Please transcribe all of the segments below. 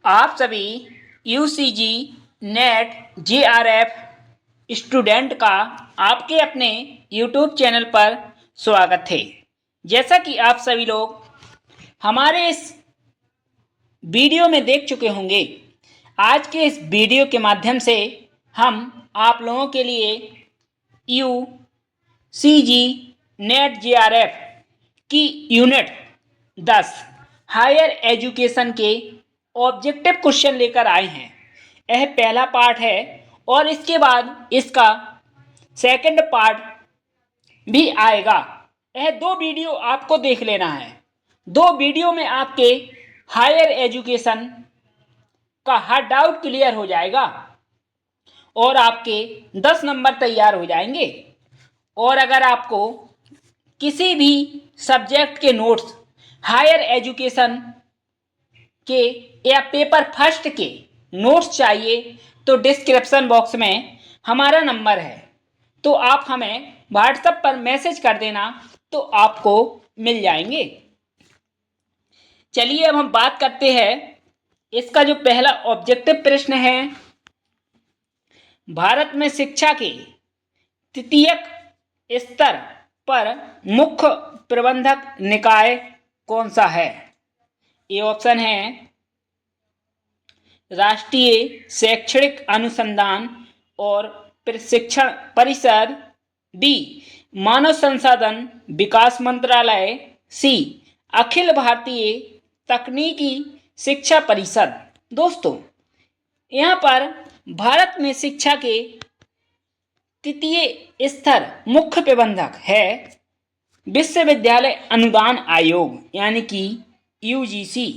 आप सभी UCG net JRF student का आपके अपने यूट्यूब चैनल पर स्वागत है। जैसा कि आप सभी लोग हमारे इस वीडियो में देख चुके होंगे, आज के इस वीडियो के माध्यम से हम आप लोगों के लिए यूसीजी नेट जेआरएफ की यूनिट 10 हायर एजुकेशन के ऑब्जेक्टिव क्वेश्चन लेकर आए हैं। यह पहला पार्ट है और इसके बाद इसका सेकंड पार्ट भी आएगा। यह दो वीडियो आपको देख लेना है। दो वीडियो में आपके हायर एजुकेशन का हर डाउट क्लियर हो जाएगा और आपके 10 नंबर तैयार हो जाएंगे। और अगर आपको किसी भी सब्जेक्ट के नोट्स हायर एजुकेशन के या पेपर फर्स्ट के नोट्स चाहिए तो डिस्क्रिप्शन बॉक्स में हमारा नंबर है, तो आप हमें व्हाट्सएप पर मैसेज कर देना तो आपको मिल जाएंगे। चलिए अब हम बात करते हैं। इसका जो पहला ऑब्जेक्टिव प्रश्न है, भारत में शिक्षा के तृतीयक स्तर पर मुख्य प्रबंधक निकाय कौन सा है? ए ऑप्शन है राष्ट्रीय शैक्षणिक अनुसंधान और प्रशिक्षण परिषद, बी मानव संसाधन विकास मंत्रालय, सी अखिल भारतीय तकनीकी शिक्षा परिषद। दोस्तों, यहाँ पर भारत में शिक्षा के तृतीय स्तर मुख्य प्रबंधक है विश्वविद्यालय अनुदान आयोग यानी कि यूजीसी।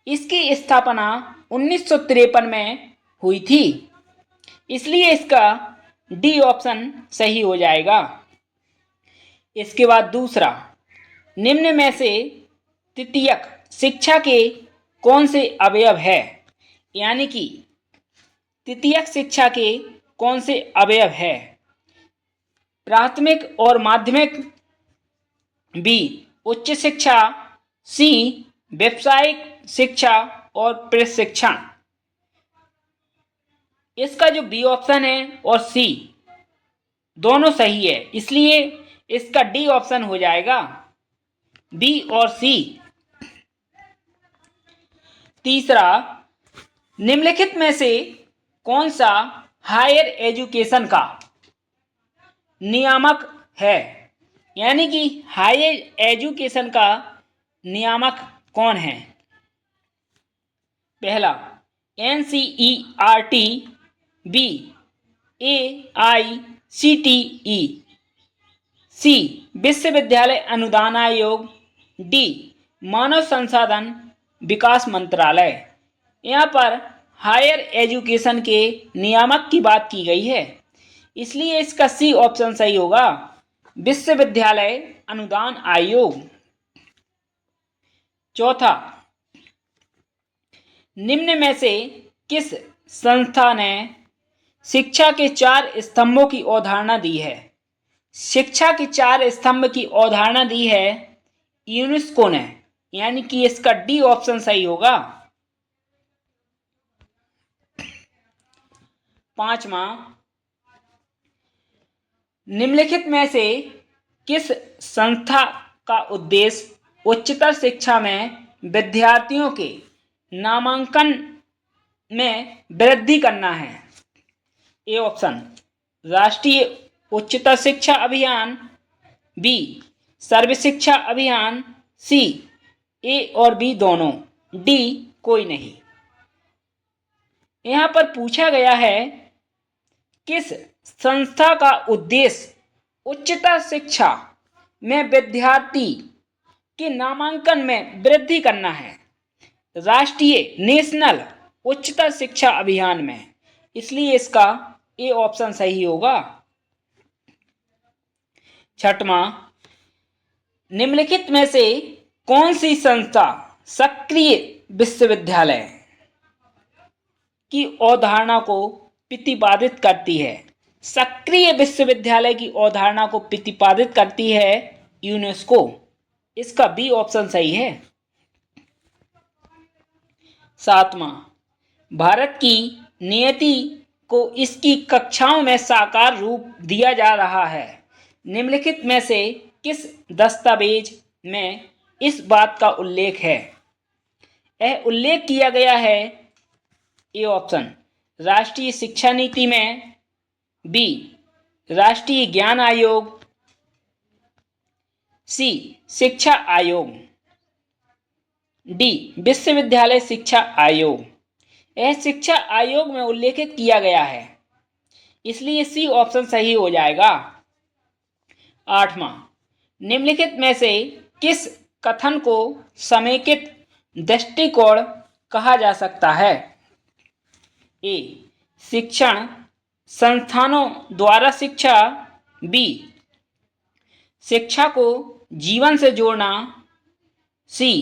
इसकी स्थापना 1953 में हुई थी, इसलिए इसका डी ऑप्शन सही हो जाएगा। इसके बाद दूसरा, निम्न में से तृतीयक शिक्षा के कौन से अवयव है? यानी कि तृतीयक शिक्षा के कौन से अवयव है? प्राथमिक और माध्यमिक, बी उच्च शिक्षा, सी व्यावसायिक शिक्षा और प्रशिक्षण। इसका जो बी ऑप्शन है और सी दोनों सही है, इसलिए इसका डी ऑप्शन हो जाएगा, बी और सी। तीसरा, निम्नलिखित में से कौन सा हायर एजुकेशन का नियामक है? यानी कि हायर एजुकेशन का नियामक कौन है? पहला एनसीईआरटी, बी एआईसीटीई, सी विश्वविद्यालय अनुदान आयोग, डी मानव संसाधन विकास मंत्रालय। यहाँ पर हायर एजुकेशन के नियामक की बात की गई है, इसलिए इसका सी ऑप्शन सही होगा, विश्वविद्यालय अनुदान आयोग। चौथा, निम्न में से किस संस्था ने शिक्षा के 4 स्तंभों की अवधारणा दी है? शिक्षा के 4 स्तंभ की अवधारणा दी है यूनेस्को ने, यानी कि इसका डी ऑप्शन सही होगा। पांचवा, निम्नलिखित में से किस संस्था का उद्देश्य उच्चतर शिक्षा में विद्यार्थियों के नामांकन में वृद्धि करना है? ए ऑप्शन राष्ट्रीय उच्चतर शिक्षा अभियान, बी सर्व शिक्षा अभियान, सी ए और बी दोनों, डी कोई नहीं। यहाँ पर पूछा गया है किस संस्था का उद्देश्य उच्चतर शिक्षा में विद्यार्थी के नामांकन में वृद्धि करना है? राष्ट्रीय नेशनल उच्चतर शिक्षा अभियान में, इसलिए इसका ए ऑप्शन सही होगा। छठवां, निम्नलिखित में से कौन सी संस्था सक्रिय विश्वविद्यालय की अवधारणा को प्रतिपादित करती है? सक्रिय विश्वविद्यालय की अवधारणा को प्रतिपादित करती है यूनेस्को। इसका बी ऑप्शन सही है। सातवां, भारत की नियति को इसकी कक्षाओं में साकार रूप दिया जा रहा है। निम्नलिखित में से किस दस्तावेज में इस बात का उल्लेख है? यह उल्लेख किया गया है ए ऑप्शन राष्ट्रीय शिक्षा नीति में, बी राष्ट्रीय ज्ञान आयोग, सी शिक्षा आयोग, डी विश्वविद्यालय शिक्षा आयोग। यह शिक्षा आयोग में उल्लेखित किया गया है, इसलिए सी ऑप्शन सही हो जाएगा। आठवां, निम्नलिखित में से किस कथन को समेकित दृष्टिकोण कहा जा सकता है? ए शिक्षण संस्थानों द्वारा शिक्षा, बी शिक्षा को जीवन से जोड़ना, सी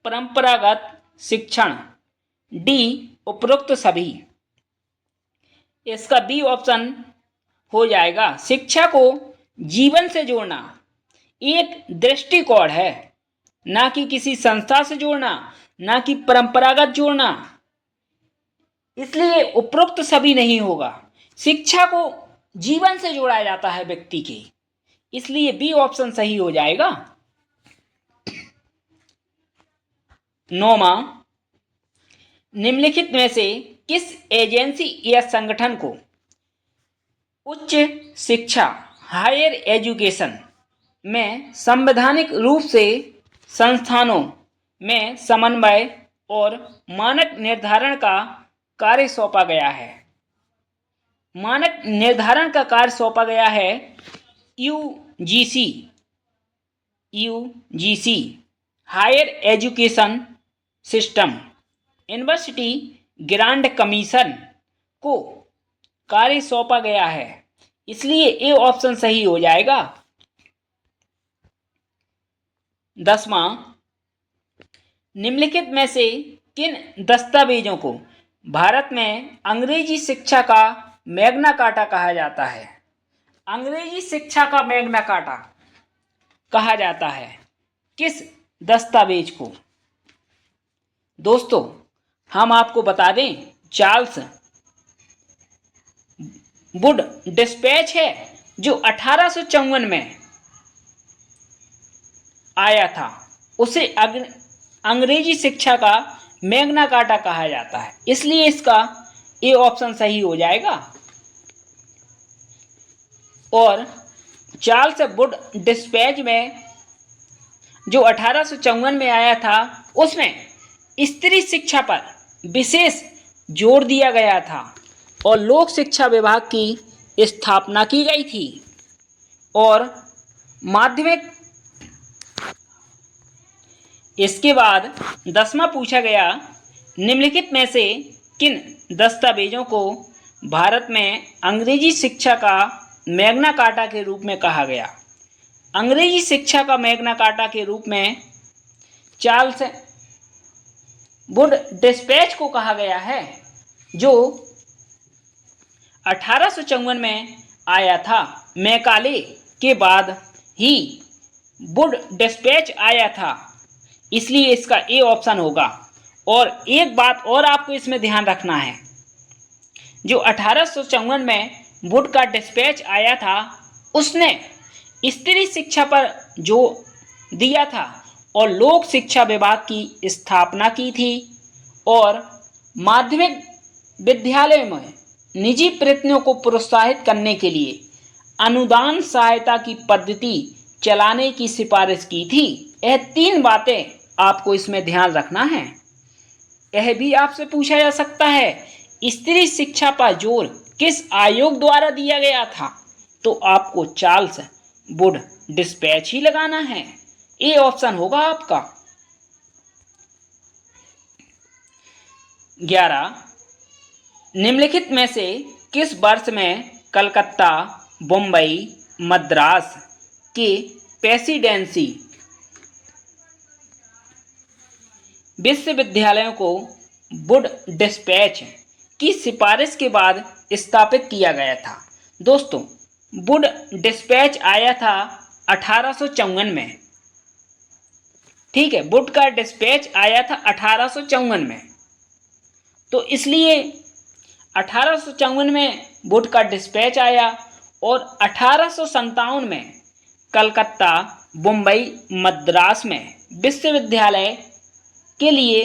परंपरागत शिक्षण, डी उपरोक्त सभी। इसका बी ऑप्शन हो जाएगा। शिक्षा को जीवन से जोड़ना एक दृष्टिकोण है, ना कि किसी संस्था से जोड़ना, ना कि परंपरागत जोड़ना, इसलिए उपरोक्त सभी नहीं होगा। शिक्षा को जीवन से जोड़ा जाता है व्यक्ति के, इसलिए बी ऑप्शन सही हो जाएगा। नौवां, निम्नलिखित में से किस एजेंसी या संगठन को उच्च शिक्षा हायर एजुकेशन में संवैधानिक रूप से संस्थानों में समन्वय और मानक निर्धारण का कार्य सौंपा गया है? मानक निर्धारण का कार्य सौंपा गया है UGC higher education system university grant commission को कार्य सौंपा गया है, इसलिए ए ऑप्शन सही हो जाएगा। 10वां, निम्नलिखित में से किन दस्तावेजों को भारत में अंग्रेजी शिक्षा का मैग्ना कार्टा कहा जाता है? अंग्रेजी शिक्षा का मैग्ना कार्टा कहा जाता है किस दस्तावेज को? दोस्तों, हम आपको बता दें, चार्ल्स वुड डिस्पैच है जो 1854 में आया था, उसे अंग्रेजी शिक्षा का मैग्ना कार्टा कहा जाता है, इसलिए इसका ए ऑप्शन सही हो जाएगा। और चार्ल्स वुड डिस्पैच में जो 1854 में आया था, उसमें स्त्री शिक्षा पर विशेष जोर दिया गया था और लोक शिक्षा विभाग की स्थापना की गई थी। और माध्यमिक, इसके बाद 10वां पूछा गया, निम्नलिखित में से किन दस्तावेजों को भारत में अंग्रेजी शिक्षा का मैग्ना कार्टा के रूप में कहा गया? अंग्रेजी शिक्षा का मैग्ना कार्टा के रूप में चार्ल्स वुड डिस्पैच को कहा गया है, जो 1854 में आया था। मैकाले के बाद ही वुड डिस्पैच आया था, इसलिए इसका ए ऑप्शन होगा। और एक बात और आपको इसमें ध्यान रखना है, जो 1854 में वुड का डिस्पैच आया था, उसने स्त्री शिक्षा पर जो दिया था और लोक शिक्षा विभाग की स्थापना की थी, और माध्यमिक विद्यालय में निजी प्रयत्नों को प्रोत्साहित करने के लिए अनुदान सहायता की पद्धति चलाने की सिफारिश की थी। यह 3 बातें आपको इसमें ध्यान रखना है। यह भी आपसे पूछा जा सकता है, स्त्री शिक्षा पर जोर किस आयोग द्वारा दिया गया था? तो आपको चार्ल्स वुड डिस्पैच ही लगाना है, ए ऑप्शन होगा आपका। 11, निम्नलिखित में से किस वर्ष में कलकत्ता, बम्बई, मद्रास के प्रेसिडेंसी विश्वविद्यालयों को वुड डिस्पैच की सिफारिश के बाद स्थापित किया गया था? दोस्तों, वुड डिस्पैच आया था 1854 में। ठीक है, वुड का डिस्पैच आया था 1854 में। तो इसलिए 1854 में वुड का डिस्पैच आया और 1857 में कलकत्ता, मुंबई, मद्रास में विश्वविद्यालय के लिए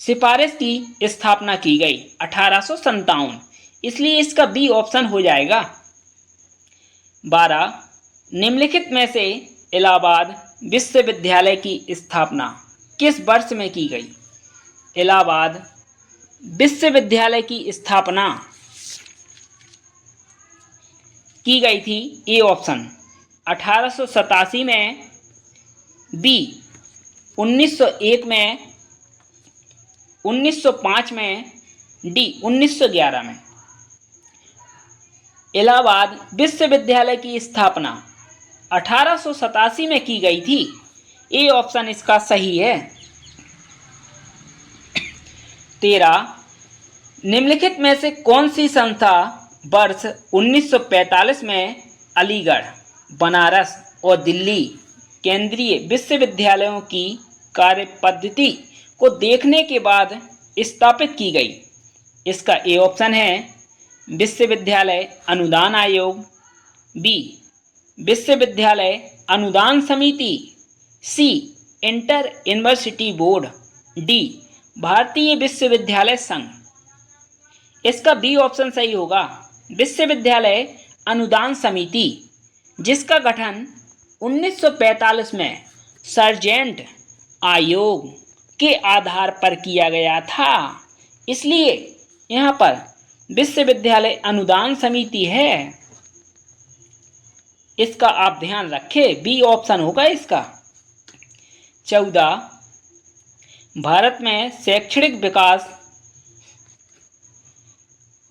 सिफारिश की स्थापना की गई 1857। इसलिए इसका बी ऑप्शन हो जाएगा। 12, निम्नलिखित में से इलाहाबाद विश्वविद्यालय की स्थापना किस वर्ष में की गई? इलाहाबाद विश्वविद्यालय की स्थापना की गई थी, ए ऑप्शन 1887 में, बी 1901 में, 1905 में, डी 1911 में। इलाहाबाद विश्वविद्यालय की स्थापना 1887 में की गई थी, ए ऑप्शन इसका सही है। 13, निम्नलिखित में से कौन सी संस्था वर्ष 1945 में अलीगढ़, बनारस और दिल्ली केंद्रीय विश्वविद्यालयों की कार्यपद्धति को देखने के बाद स्थापित की गई? इसका ए ऑप्शन है विश्वविद्यालय अनुदान आयोग, बी विश्वविद्यालय अनुदान समिति, C inter university board, D भारतीय विश्वविद्यालय संघ। इसका बी ऑप्शन सही होगा, विश्वविद्यालय अनुदान समिति, जिसका गठन 1945 में सर्जेंट आयोग के आधार पर किया गया था। इसलिए यहाँ पर विश्वविद्यालय अनुदान समिति है, इसका आप ध्यान रखें, बी ऑप्शन होगा इसका। 14, भारत में शैक्षणिक विकास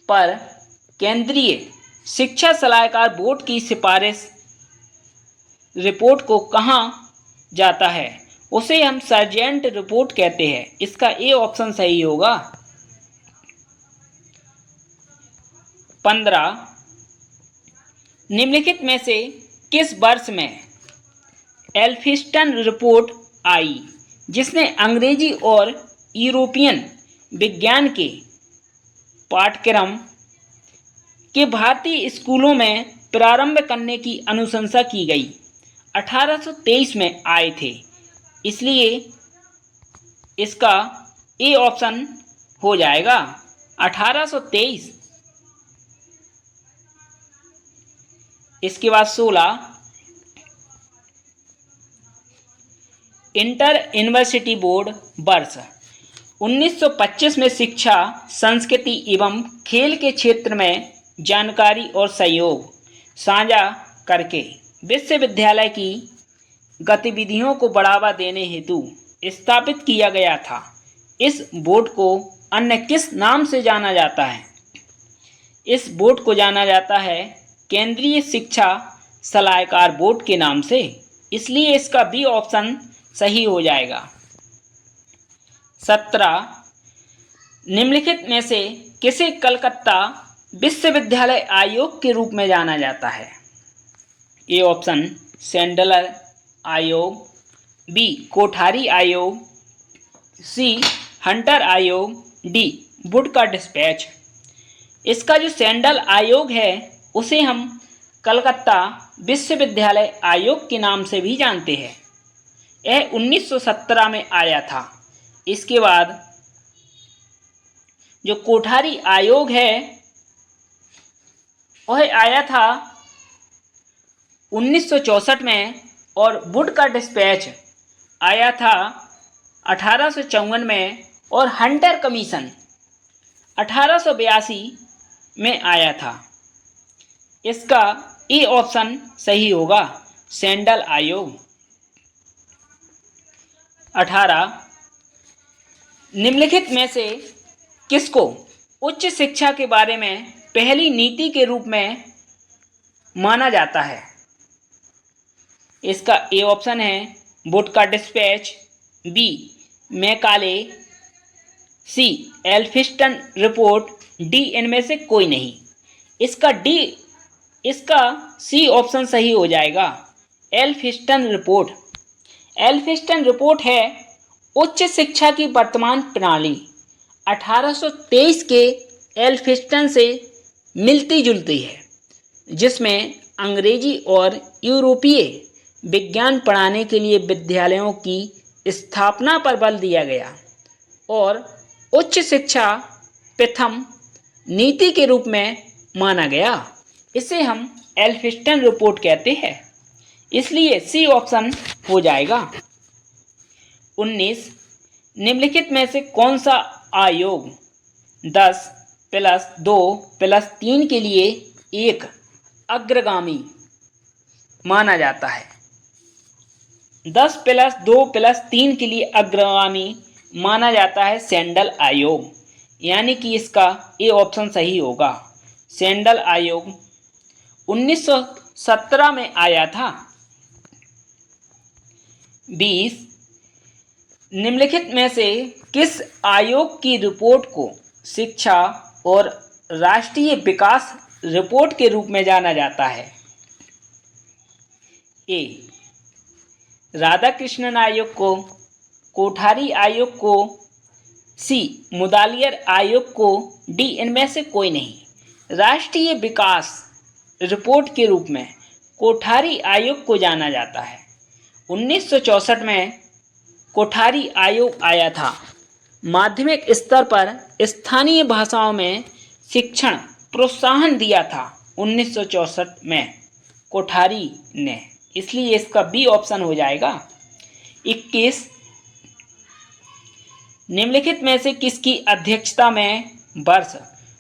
पर केंद्रीय शिक्षा सलाहकार बोर्ड की सिफारिश रिपोर्ट को कहाँ जाता है? उसे हम सर्जेंट रिपोर्ट कहते हैं, इसका ए ऑप्शन सही होगा। 15, निम्नलिखित में से किस वर्ष में एल्फिंस्टन रिपोर्ट आई, जिसने अंग्रेजी और यूरोपियन विज्ञान के पाठ्यक्रम के भारतीय स्कूलों में प्रारंभ करने की अनुशंसा की गई? 1823 में आए थे, इसलिए इसका ए ऑप्शन हो जाएगा 1823। इसके बाद 16, इंटर यूनिवर्सिटी बोर्ड वर्ष 1925 में शिक्षा, संस्कृति एवं खेल के क्षेत्र में जानकारी और सहयोग साझा करके विश्वविद्यालय की गतिविधियों को बढ़ावा देने हेतु स्थापित किया गया था। इस बोर्ड को अन्य किस नाम से जाना जाता है? इस बोर्ड को जाना जाता है केंद्रीय शिक्षा सलाहकार बोर्ड के नाम से, इसलिए इसका बी ऑप्शन सही हो जाएगा। 17, निम्नलिखित में से किसे कलकत्ता विश्वविद्यालय आयोग के रूप में जाना जाता है? ए ऑप्शन सैंडलर आयोग, बी कोठारी आयोग, सी हंटर आयोग, डी वुड का डिस्पैच। इसका जो सैंडल आयोग है उसे हम कलकत्ता विश्वविद्यालय आयोग के नाम से भी जानते हैं। यह 1917 में आया था। इसके बाद जो कोठारी आयोग है वह आया था 1964 में और वुड का डिस्पैच आया था 1854 में और हंटर कमीशन 1882 में आया था। इसका ए ऑप्शन सही होगा, सैंडल आयोग। 18, निम्नलिखित में से किसको उच्च शिक्षा के बारे में पहली नीति के रूप में माना जाता है? इसका ए ऑप्शन है वुड का डिस्पैच, बी मैकाले, सी एल्फिंस्टन रिपोर्ट, डी इनमें से कोई नहीं। इसका सी ऑप्शन सही हो जाएगा, एल्फिंस्टन रिपोर्ट। एल्फिंस्टन रिपोर्ट है उच्च शिक्षा की वर्तमान प्रणाली 1823 के एल्फिंस्टन से मिलती जुलती है, जिसमें अंग्रेजी और यूरोपीय विज्ञान पढ़ाने के लिए विद्यालयों की स्थापना पर बल दिया गया और उच्च शिक्षा प्रथम नीति के रूप में माना गया। इसे हम एल्फिंस्टन रिपोर्ट कहते हैं, इसलिए सी ऑप्शन हो जाएगा। 19 निम्नलिखित में से कौन सा आयोग 10 प्लस 2 प्लस 3 के लिए एक अग्रगामी माना जाता है? 10 प्लस 2 प्लस 3 के लिए अग्रगामी माना जाता है सेंडल आयोग, यानी कि इसका ए ऑप्शन सही होगा। सेंडल आयोग 1917 में आया था। 20 निम्नलिखित में से किस आयोग की रिपोर्ट को शिक्षा और राष्ट्रीय विकास रिपोर्ट के रूप में जाना जाता है? ए राधाकृष्णन आयोग को, कोठारी आयोग को, सी मुदालियर आयोग को, डी इनमें से कोई नहीं। राष्ट्रीय विकास रिपोर्ट के रूप में कोठारी आयोग को जाना जाता है। 1964 में कोठारी आयोग आया था। माध्यमिक स्तर पर स्थानीय भाषाओं में शिक्षण प्रोत्साहन दिया था 1964 में कोठारी ने, इसलिए इसका बी ऑप्शन हो जाएगा। 21 निम्नलिखित में से किसकी अध्यक्षता में वर्ष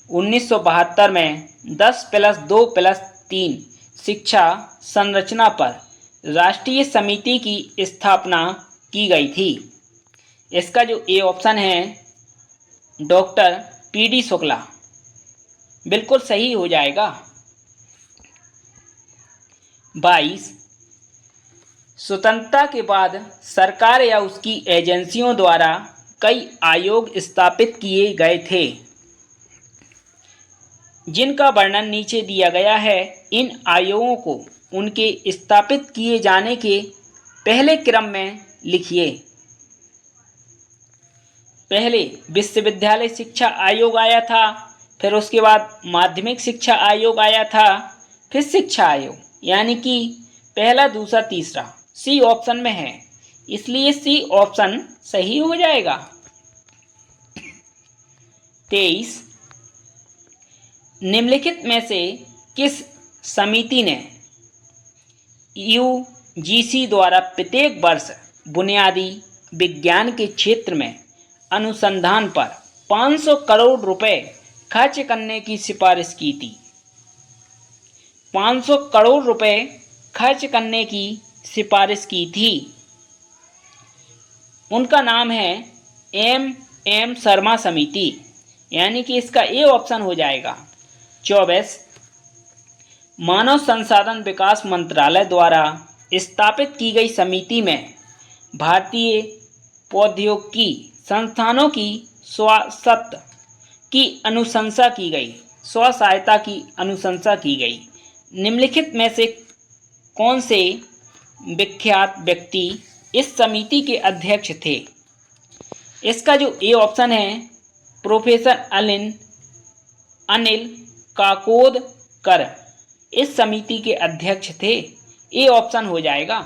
1972 में 10 प्लस 2 प्लस 3 शिक्षा संरचना पर राष्ट्रीय समिति की स्थापना की गई थी? इसका जो ए ऑप्शन है डॉक्टर पीडी शुक्ला, बिल्कुल सही हो जाएगा। 22 स्वतंत्रता के बाद सरकार या उसकी एजेंसियों द्वारा कई आयोग स्थापित किए गए थे, जिनका वर्णन नीचे दिया गया है। इन आयोगों को उनके स्थापित किए जाने के पहले क्रम में लिखिए। पहले विश्वविद्यालय शिक्षा आयोग आया था, फिर उसके बाद माध्यमिक शिक्षा आयोग आया था, फिर शिक्षा आयोग, यानी कि पहला, दूसरा, तीसरा सी ऑप्शन में है, इसलिए सी ऑप्शन सही हो जाएगा। 23 निम्नलिखित में से किस समिति ने यूजीसी द्वारा प्रत्येक वर्ष बुनियादी विज्ञान के क्षेत्र में अनुसंधान पर 500 करोड़ रुपए खर्च करने की सिफारिश की थी? 500 करोड़ रुपए खर्च करने की सिफारिश की थी। उनका नाम है एम शर्मा समिति, यानी कि इसका ए ऑप्शन हो जाएगा। 24 मानव संसाधन विकास मंत्रालय द्वारा स्थापित की गई समिति में भारतीय प्रौद्योगिकी संस्थानों की स्वायत्तता की अनुशंसा की गई, स्वसहायता की अनुशंसा की गई। निम्नलिखित में से कौन से विख्यात व्यक्ति इस समिति के अध्यक्ष थे? इसका जो ए ऑप्शन है प्रोफेसर अनिल काकोदकर इस समिति के अध्यक्ष थे, ए ऑप्शन हो जाएगा।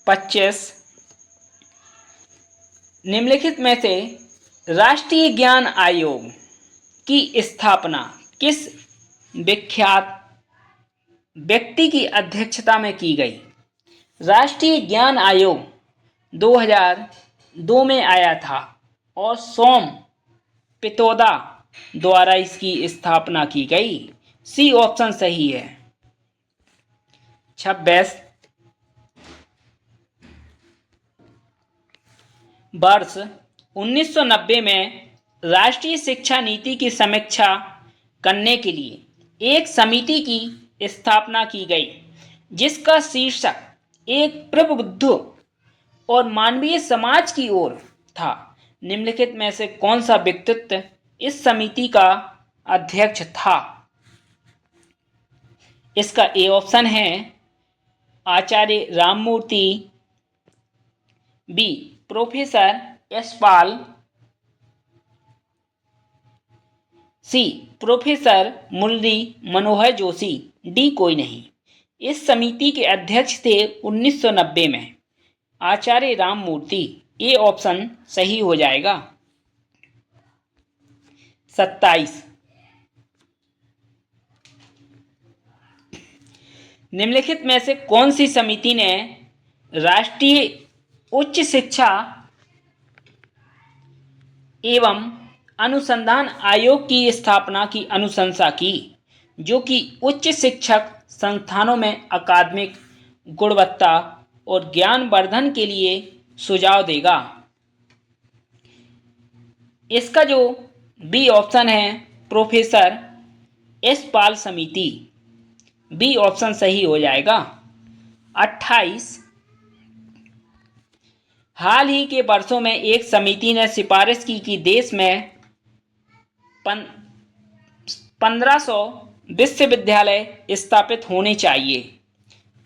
25 निम्नलिखित में से राष्ट्रीय ज्ञान आयोग की स्थापना किस विख्यात व्यक्ति की अध्यक्षता में की गई? राष्ट्रीय ज्ञान आयोग 2002 में आया था और सोम पित्रोदा द्वारा इसकी स्थापना की गई, सी ऑप्शन सही है। 26 वर्ष 1990 में राष्ट्रीय शिक्षा नीति की समीक्षा करने के लिए एक समिति की स्थापना की गई, जिसका शीर्षक एक प्रबुद्ध और मानवीय समाज की ओर था। निम्नलिखित में से कौन सा व्यक्तित्व इस समिति का अध्यक्ष था? इसका ए ऑप्शन है आचार्य राममूर्ति, बी प्रोफेसर यशपाल, सी प्रोफेसर मुरली मनोहर जोशी, डी कोई नहीं। इस समिति के अध्यक्ष थे 1990 में आचार्य राममूर्ति। ये ऑप्शन सही हो जाएगा। 27, निम्नलिखित में से कौन सी समिति ने राष्ट्रीय उच्च शिक्षा एवं अनुसंधान आयोग की स्थापना की अनुशंसा की, जो कि उच्च शिक्षक संस्थानों में अकादमिक गुणवत्ता और ज्ञानवर्धन के लिए सुझाव देगा? इसका जो बी ऑप्शन है प्रोफेसर यशपाल समिति, बी ऑप्शन सही हो जाएगा। 28, हाल ही के वर्षों में एक समिति ने सिफारिश की कि देश में 1500 विश्वविद्यालय स्थापित होने चाहिए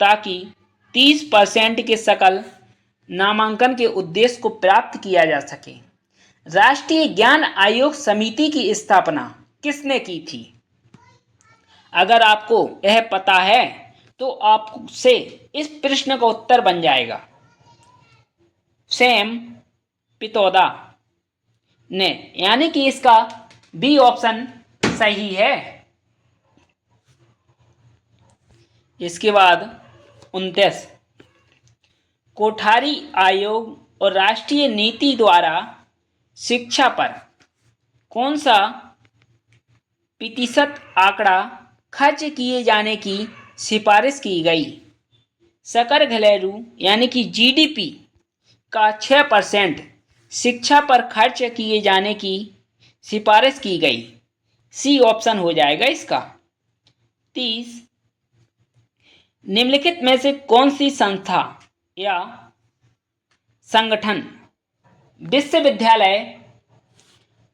ताकि 30% के सकल नामांकन के उद्देश्य को प्राप्त किया जा सके। राष्ट्रीय ज्ञान आयोग समिति की स्थापना किसने की थी? अगर आपको यह पता है तो आपसे इस प्रश्न का उत्तर बन जाएगा। सैम पित्रोदा ने, यानी कि इसका बी ऑप्शन सही है। इसके बाद 29, कोठारी आयोग और राष्ट्रीय नीति द्वारा शिक्षा पर कौन सा प्रतिशत आंकड़ा खर्च किए जाने की सिफारिश की गई? सकल घरेलू यानी कि जीडीपी का 6% शिक्षा पर खर्च किए जाने की सिफारिश की गई। सी ऑप्शन हो जाएगा इसका। 30, निम्नलिखित में से कौन सी संस्था या संगठन विश्वविद्यालय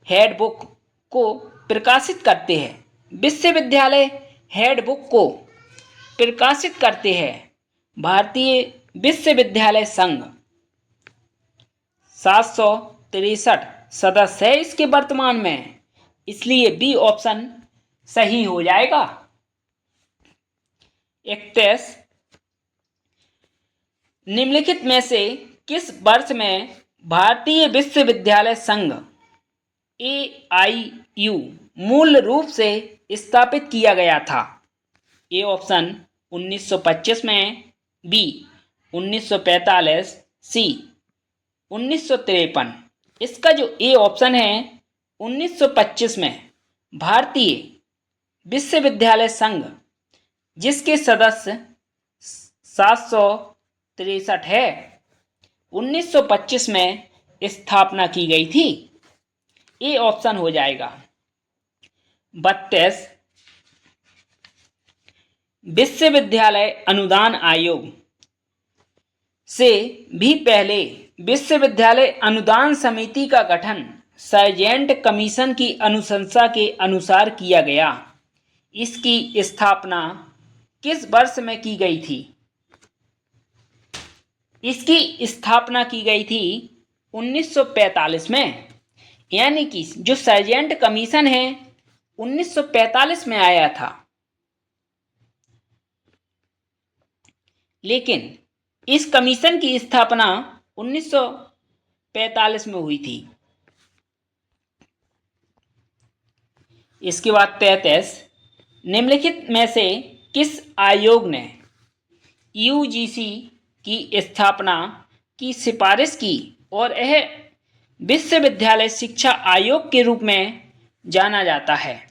हैंडबुक को प्रकाशित करते हैं? विश्वविद्यालय हैंडबुक को प्रकाशित करते हैं भारतीय विश्वविद्यालय संघ। 763 सदस्य है इसके वर्तमान में, इसलिए बी ऑप्शन सही हो जाएगा। 31, निम्नलिखित में से किस वर्ष में भारतीय विश्वविद्यालय संघ AIU मूल रूप से स्थापित किया गया था? ए ऑप्शन 1925 में, बी 1945, सी 1953। इसका जो ए ऑप्शन है 1925 में भारतीय विश्वविद्यालय संघ, जिसके सदस्य 763 है, 1925 में स्थापना की गई थी। ए ऑप्शन हो जाएगा। 32, विश्वविद्यालय अनुदान आयोग से भी पहले विश्वविद्यालय अनुदान समिति का गठन सार्जेंट कमीशन की अनुशंसा के अनुसार किया गया। इसकी स्थापना किस वर्ष में की गई थी? इसकी स्थापना की गई थी 1945 में, यानी कि जो सार्जेंट कमीशन है 1945 में आया था, लेकिन इस कमीशन की स्थापना 1945 में हुई थी। इसके बाद 33, निम्नलिखित में से किस आयोग ने यूजीसी की स्थापना की सिफारिश की और यह विश्वविद्यालय शिक्षा आयोग के रूप में जाना जाता है?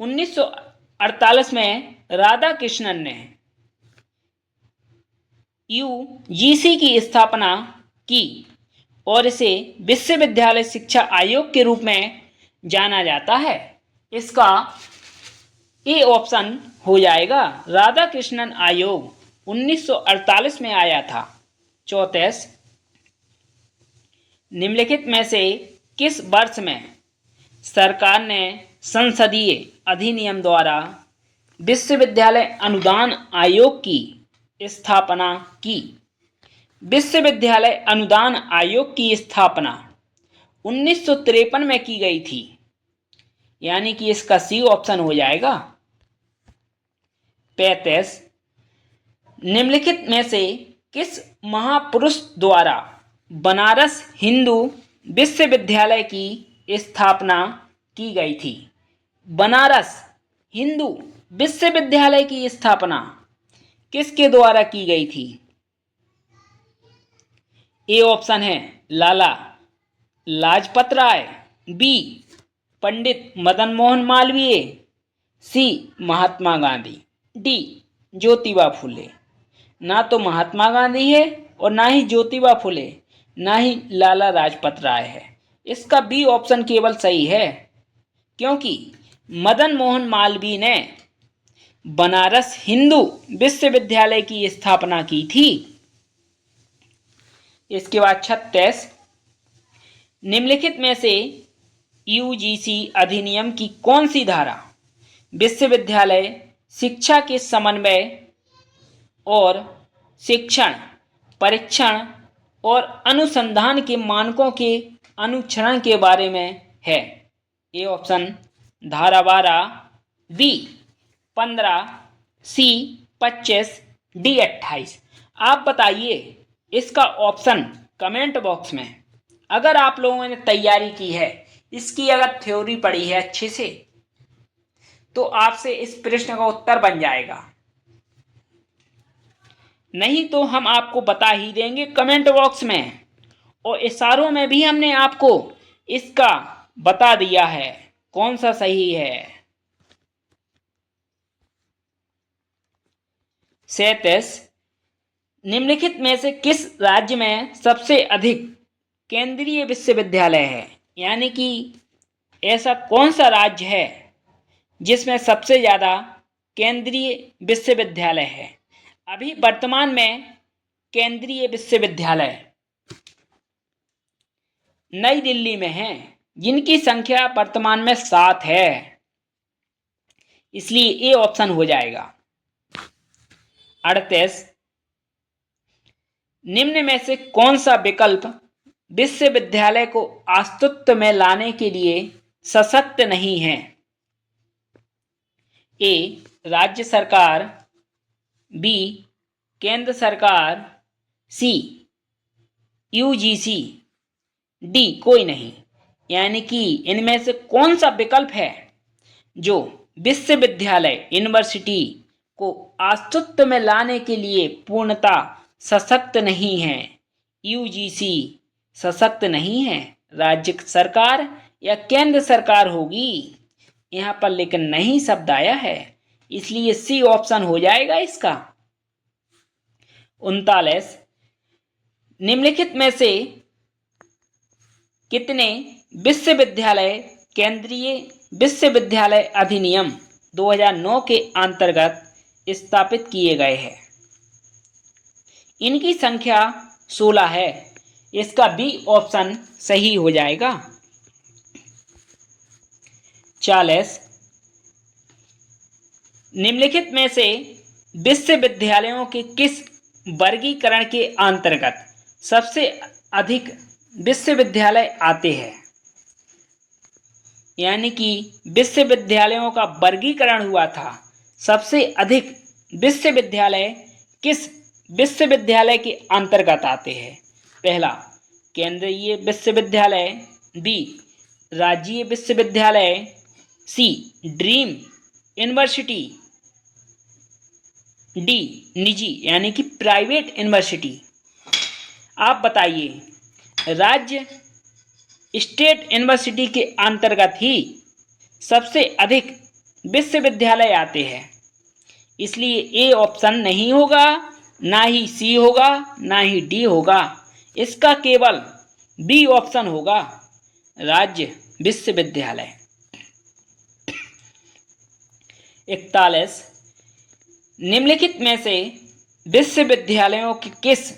1948 में राधाकृष्णन ने यूजीसी की स्थापना की और इसे विश्वविद्यालय शिक्षा आयोग के रूप में जाना जाता है। इसका ए ऑप्शन हो जाएगा। राधाकृष्णन आयोग 1948 में आया था। 34, निम्नलिखित में से किस वर्ष में सरकार ने संसदीय अधिनियम द्वारा विश्वविद्यालय अनुदान आयोग की स्थापना की? विश्वविद्यालय अनुदान आयोग की स्थापना 1953 में की गई थी, यानी कि इसका सी ऑप्शन हो जाएगा। 35, निम्नलिखित में से किस महापुरुष द्वारा बनारस हिंदू विश्वविद्यालय की स्थापना की गई थी? बनारस हिंदू विश्वविद्यालय की स्थापना किसके द्वारा की गई थी? ए ऑप्शन है लाला लाजपत राय, बी पंडित मदन मोहन मालवीय, सी महात्मा गांधी, डी ज्योतिबा फुले। ना तो महात्मा गांधी है और ना ही ज्योतिबा फुले, ना ही लाला लाजपत राय है। इसका बी ऑप्शन केवल सही है, क्योंकि मदन मोहन मालवीय ने बनारस हिंदू विश्वविद्यालय की स्थापना की थी। इसके बाद 36, निम्नलिखित में से यूजीसी अधिनियम की कौन सी धारा विश्वविद्यालय शिक्षा के समन्वय और शिक्षण, परीक्षण और अनुसंधान के मानकों के अनुसरण के बारे में है? ए ऑप्शन धारा 12, बी 15, सी 25, डी 28। आप बताइए इसका ऑप्शन कमेंट बॉक्स में। अगर आप लोगों ने तैयारी की है, इसकी अगर थ्योरी पढ़ी है अच्छे से, तो आपसे इस प्रश्न का उत्तर बन जाएगा। नहीं तो हम आपको बता ही देंगे कमेंट बॉक्स में, और इशारों में भी हमने आपको इसका बता दिया है कौन सा सही है। 37, निम्नलिखित में से किस राज्य में सबसे अधिक केंद्रीय विश्वविद्यालय है? यानी कि ऐसा कौन सा राज्य है जिसमें सबसे ज़्यादा केंद्रीय विश्वविद्यालय है? अभी वर्तमान में केंद्रीय विश्वविद्यालय नई दिल्ली में है, जिनकी संख्या वर्तमान में 7 है, इसलिए ए ऑप्शन हो जाएगा। 38, निम्न में से कौन सा विकल्प विश्वविद्यालय को अस्तित्व में लाने के लिए सशक्त नहीं है? ए राज्य सरकार, बी केंद्र सरकार, सी यूजीसी, डी कोई नहीं। यानी कि इनमें से कौन सा विकल्प है जो विश्वविद्यालय यूनिवर्सिटी को अस्तित्व में लाने के लिए पूर्णता सशक्त नहीं है? यूजीसी सशक्त नहीं है, राज्य सरकार या केंद्र सरकार होगी। यहाँ पर लेकिन नहीं शब्द आया है, इसलिए सी ऑप्शन हो जाएगा इसका। 39, निम्नलिखित में से कितने विश्वविद्यालय केंद्रीय विश्वविद्यालय अधिनियम 2009 के अंतर्गत स्थापित किए गए हैं? इनकी संख्या 16 है, इसका बी ऑप्शन सही हो जाएगा। 40, निम्नलिखित में से विश्वविद्यालयों के किस वर्गीकरण के अंतर्गत सबसे अधिक विश्वविद्यालय आते हैं? यानी कि विश्वविद्यालयों का वर्गीकरण हुआ था, सबसे अधिक विश्वविद्यालय किस विश्वविद्यालय के अंतर्गत आते हैं? पहला केंद्रीय विश्वविद्यालय, बी राज्य विश्वविद्यालय, सी ड्रीम यूनिवर्सिटी, डी निजी यानी कि प्राइवेट यूनिवर्सिटी। आप बताइए राज्य स्टेट यूनिवर्सिटी के अंतर्गत ही सबसे अधिक विश्वविद्यालय आते हैं, इसलिए ए ऑप्शन नहीं होगा, ना ही सी होगा, ना ही डी होगा। इसका केवल बी ऑप्शन होगा, राज्य विश्वविद्यालय। 41, निम्नलिखित में से विश्वविद्यालयों के किस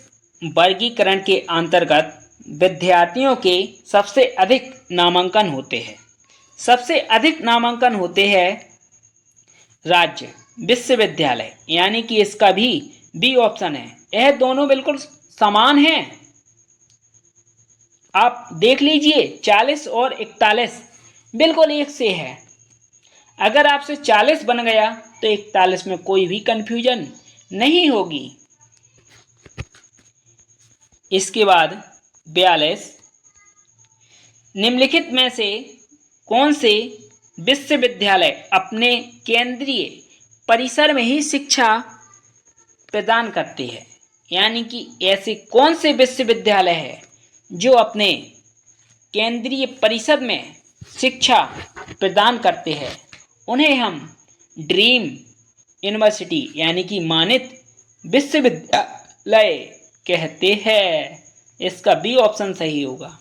वर्गीकरण के अंतर्गत विद्यार्थियों के सबसे अधिक नामांकन होते हैं? सबसे अधिक नामांकन होते हैं राज्य विश्वविद्यालय, यानी कि इसका भी बी ऑप्शन है। यह दोनों बिल्कुल समान हैं। आप देख लीजिए 40 और 41 बिल्कुल एक से है। अगर आपसे 40 बन गया तो 41 में कोई भी कंफ्यूजन नहीं होगी। इसके बाद 42, निम्नलिखित में से कौन से विश्वविद्यालय अपने केंद्रीय परिसर में ही शिक्षा प्रदान करते हैं, यानी कि ऐसे कौन से विश्वविद्यालय हैं जो अपने केंद्रीय परिसर में शिक्षा प्रदान करते हैं, उन्हें हम ड्रीम यूनिवर्सिटी यानी कि मानित विश्वविद्यालय कहते हैं। इसका बी ऑप्शन सही होगा।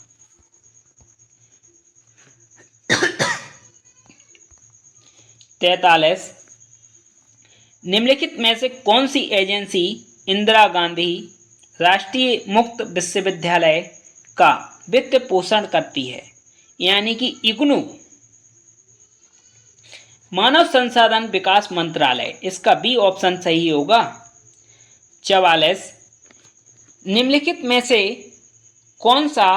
43, निम्नलिखित में से कौन सी एजेंसी इंदिरा गांधी राष्ट्रीय मुक्त विश्वविद्यालय का वित्त पोषण करती है, यानी कि इग्नू। मानव संसाधन विकास मंत्रालय, इसका बी ऑप्शन सही होगा। 44, निम्नलिखित में से कौन सा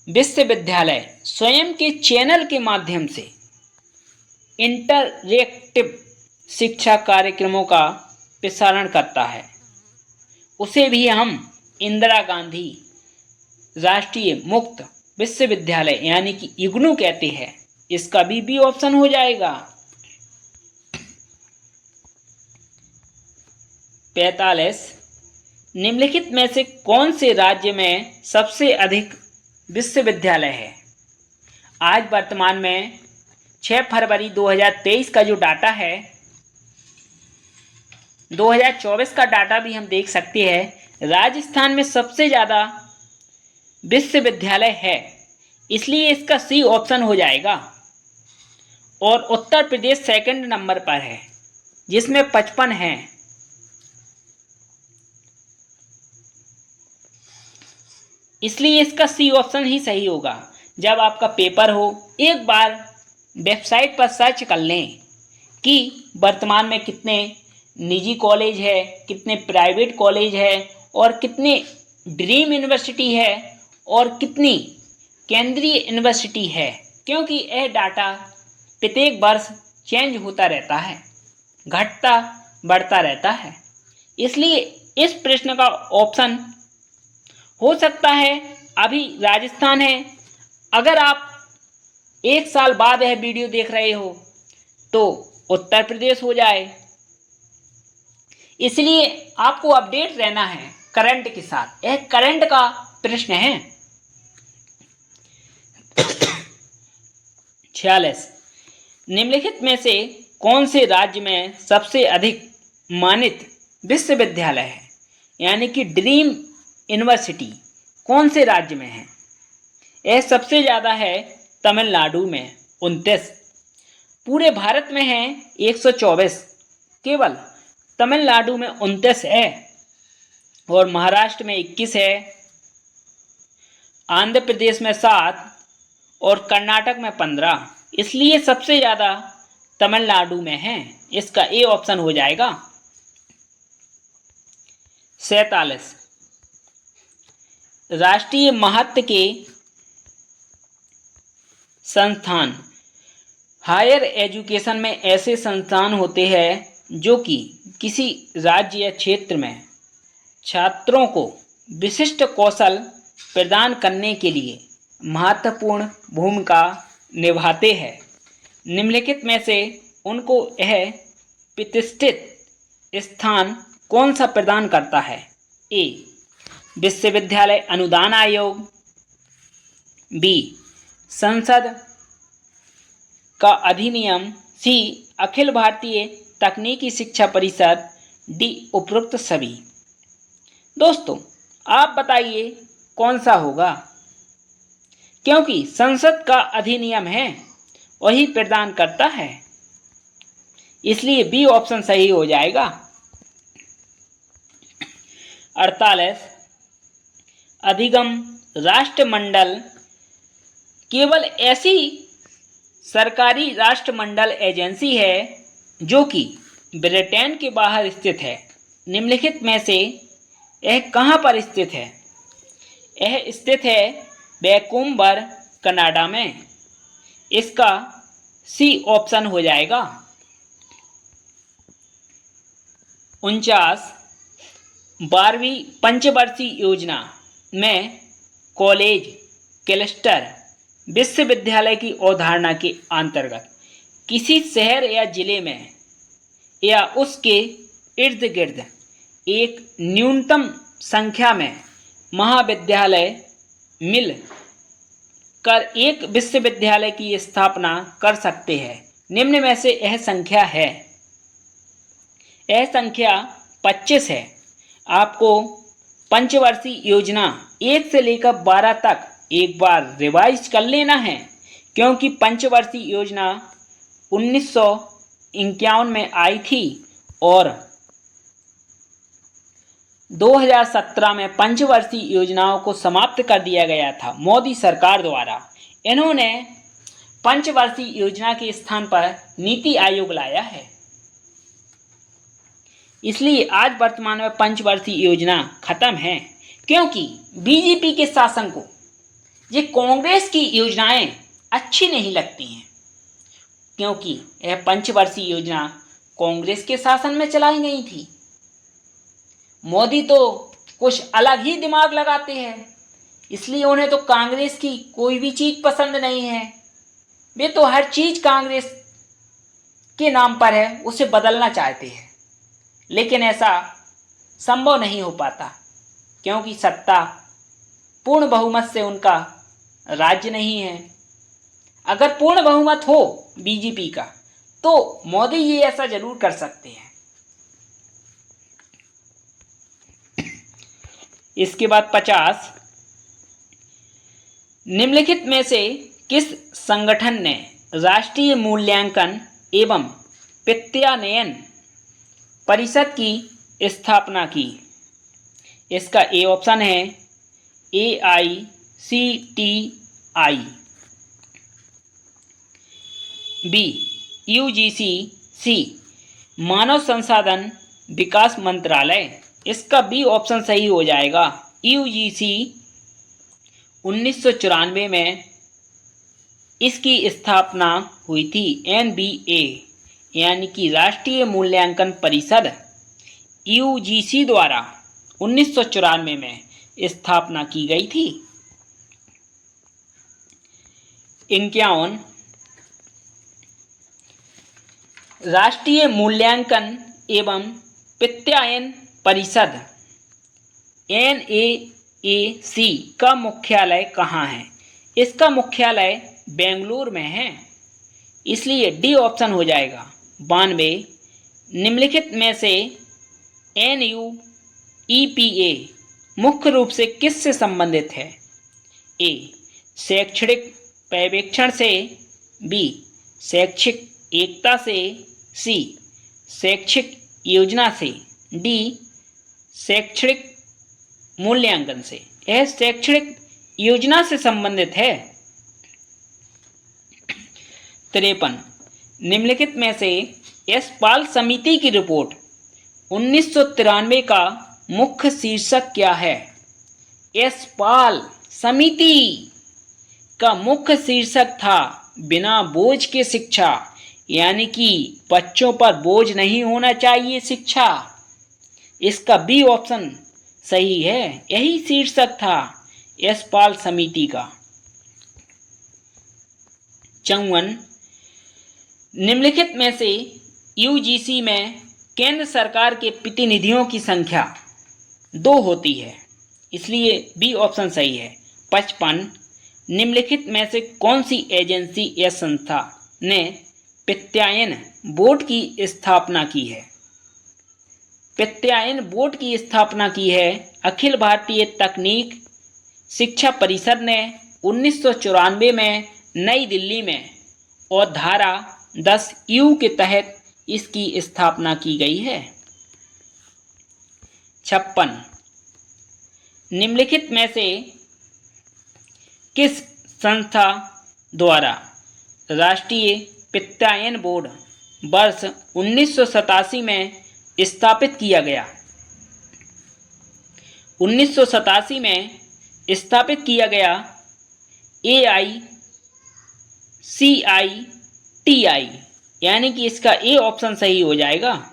विश्वविद्यालय स्वयं के चैनल के माध्यम से इंटरएक्टिव शिक्षा कार्यक्रमों का प्रसारण करता है, उसे भी हम इंदिरा गांधी राष्ट्रीय मुक्त विश्वविद्यालय यानी कि इग्नू कहते हैं। इसका भी बी ऑप्शन हो जाएगा। 45, निम्नलिखित में से कौन से राज्य में सबसे अधिक विश्वविद्यालय है। आज वर्तमान में 6 फरवरी 2023 का जो डाटा है, 2024 का डाटा भी हम देख सकते हैं। राजस्थान में सबसे ज़्यादा विश्वविद्यालय है, इसलिए इसका सी ऑप्शन हो जाएगा। और उत्तर प्रदेश सेकंड नंबर पर है जिसमें 55 हैं। इसलिए इसका सी ऑप्शन ही सही होगा। जब आपका पेपर हो, एक बार वेबसाइट पर सर्च कर लें कि वर्तमान में कितने निजी कॉलेज है, कितने प्राइवेट कॉलेज है, और कितने ड्रीम यूनिवर्सिटी है और कितनी केंद्रीय यूनिवर्सिटी है, क्योंकि यह डाटा प्रत्येक वर्ष चेंज होता रहता है, घटता बढ़ता रहता है। इसलिए इस प्रश्न का ऑप्शन हो सकता है अभी राजस्थान है। अगर आप 1 साल बाद यह वीडियो देख रहे हो तो उत्तर प्रदेश हो जाए। इसलिए आपको अपडेट रहना है करंट के साथ। यह करंट का प्रश्न है। 46, निम्नलिखित में से कौन से राज्य में सबसे अधिक मानित विश्वविद्यालय है, यानी कि ड्रीम यूनिवर्सिटी कौन से राज्य में है। यह सबसे ज़्यादा है तमिलनाडु में 29, पूरे भारत में है 124, केवल तमिलनाडु में 29 है, और महाराष्ट्र में 21 है, आंध्र प्रदेश में 7 और कर्नाटक में 15। इसलिए सबसे ज़्यादा तमिलनाडु में है। इसका ए ऑप्शन हो जाएगा। 47, राष्ट्रीय महत्व के संस्थान। हायर एजुकेशन में ऐसे संस्थान होते हैं जो कि किसी राज्य या क्षेत्र में छात्रों को विशिष्ट कौशल प्रदान करने के लिए महत्वपूर्ण भूमिका निभाते हैं। निम्नलिखित में से उनको यह प्रतिष्ठित स्थान कौन सा प्रदान करता है। ए, विश्वविद्यालय अनुदान आयोग, बी, संसद का अधिनियम, सी, अखिल भारतीय तकनीकी शिक्षा परिषद, डी, उपरोक्त सभी। दोस्तों आप बताइए कौन सा होगा, क्योंकि संसद का अधिनियम है वही प्रदान करता है, इसलिए बी ऑप्शन सही हो जाएगा। 48, अधिगम राष्ट्रमंडल केवल ऐसी सरकारी राष्ट्रमंडल एजेंसी है जो कि ब्रिटेन के बाहर स्थित है। निम्नलिखित में से यह कहाँ पर स्थित है। यह स्थित है वैंकूवर कनाडा में। इसका सी ऑप्शन हो जाएगा। 49 12वीं पंचवर्षीय योजना में कॉलेज क्लस्टर विश्वविद्यालय की अवधारणा के अंतर्गत किसी शहर या जिले में या उसके इर्द गिर्द एक न्यूनतम संख्या में महाविद्यालय मिल कर एक विश्वविद्यालय की स्थापना कर सकते हैं। निम्न में से यह संख्या है। यह संख्या 25 है। आपको पंचवर्षीय योजना 1 से लेकर 12 तक एक बार रिवाइज कर लेना है, क्योंकि पंचवर्षीय योजना 1951 में आई थी और 2017 में पंचवर्षीय योजनाओं को समाप्त कर दिया गया था मोदी सरकार द्वारा। इन्होंने पंचवर्षीय योजना के स्थान पर नीति आयोग लाया है। इसलिए आज वर्तमान में पंचवर्षीय योजना खत्म है, क्योंकि बीजेपी के शासन को ये कांग्रेस की योजनाएं अच्छी नहीं लगती हैं, क्योंकि यह पंचवर्षीय योजना कांग्रेस के शासन में चलाई गई थी। मोदी तो कुछ अलग ही दिमाग लगाते हैं, इसलिए उन्हें तो कांग्रेस की कोई भी चीज़ पसंद नहीं है। वे तो हर चीज़ कांग्रेस के नाम पर है उसे बदलना चाहते हैं, लेकिन ऐसा संभव नहीं हो पाता, क्योंकि सत्ता पूर्ण बहुमत से उनका राज्य नहीं है। अगर पूर्ण बहुमत हो बीजेपी का तो मोदी ये ऐसा जरूर कर सकते हैं। इसके बाद 50 निम्नलिखित में से किस संगठन ने राष्ट्रीय मूल्यांकन एवं वित्तीयन परिषद की स्थापना की? इसका ए ऑप्शन है AICTI, बी UGC, सी मानव संसाधन विकास मंत्रालय। इसका बी ऑप्शन सही हो जाएगा। UGC 1994 में इसकी स्थापना हुई थी। NBA यानी कि राष्ट्रीय मूल्यांकन परिषद UGC द्वारा 1994 में स्थापना की गई थी। 51 राष्ट्रीय मूल्यांकन एवं वित्तीयन परिषद NAAC का मुख्यालय कहाँ है? इसका मुख्यालय बेंगलुरु में है, इसलिए डी ऑप्शन हो जाएगा। 92 निम्नलिखित में से NUEPA मुख्य रूप से किससे संबंधित है? ए शैक्षणिक पर्यवेक्षण से, बी शैक्षिक एकता से, सी शैक्षिक योजना से, डी शैक्षणिक मूल्यांकन से। यह शैक्षणिक योजना से संबंधित है। 53 निम्नलिखित में से यशपाल समिति की रिपोर्ट 1993 का मुख्य शीर्षक क्या है? यशपाल समिति का मुख्य शीर्षक था बिना बोझ के शिक्षा, यानी कि बच्चों पर बोझ नहीं होना चाहिए शिक्षा। इसका बी ऑप्शन सही है, यही शीर्षक था यशपाल समिति का। 54 निम्नलिखित में से UGC में केंद्र सरकार के प्रतिनिधियों की संख्या 2 होती है, इसलिए बी ऑप्शन सही है। 55 निम्नलिखित में से कौन सी एजेंसी या संस्था ने वित्तीयन बोर्ड की स्थापना की है? वित्तीयन बोर्ड की स्थापना की है अखिल भारतीय तकनीक शिक्षा परिषद ने 1994 में नई दिल्ली में, और धारा 10U के तहत इसकी स्थापना की गई है। 56 निम्नलिखित में से किस संस्था द्वारा राष्ट्रीय वित्तीयन बोर्ड वर्ष 1987 में स्थापित किया गया? 1987 में स्थापित किया गया AICITI, यानी कि इसका ए ऑप्शन सही हो जाएगा।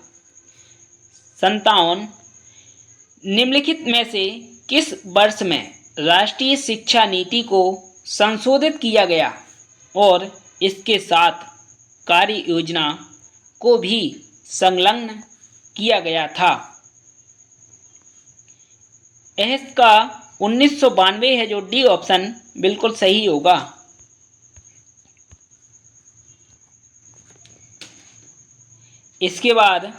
57, निम्नलिखित में से किस वर्ष में राष्ट्रीय शिक्षा नीति को संशोधित किया गया और इसके साथ कार्य योजना को भी संलग्न किया गया था? इसका 1992 है, जो डी ऑप्शन बिल्कुल सही होगा। इसके बाद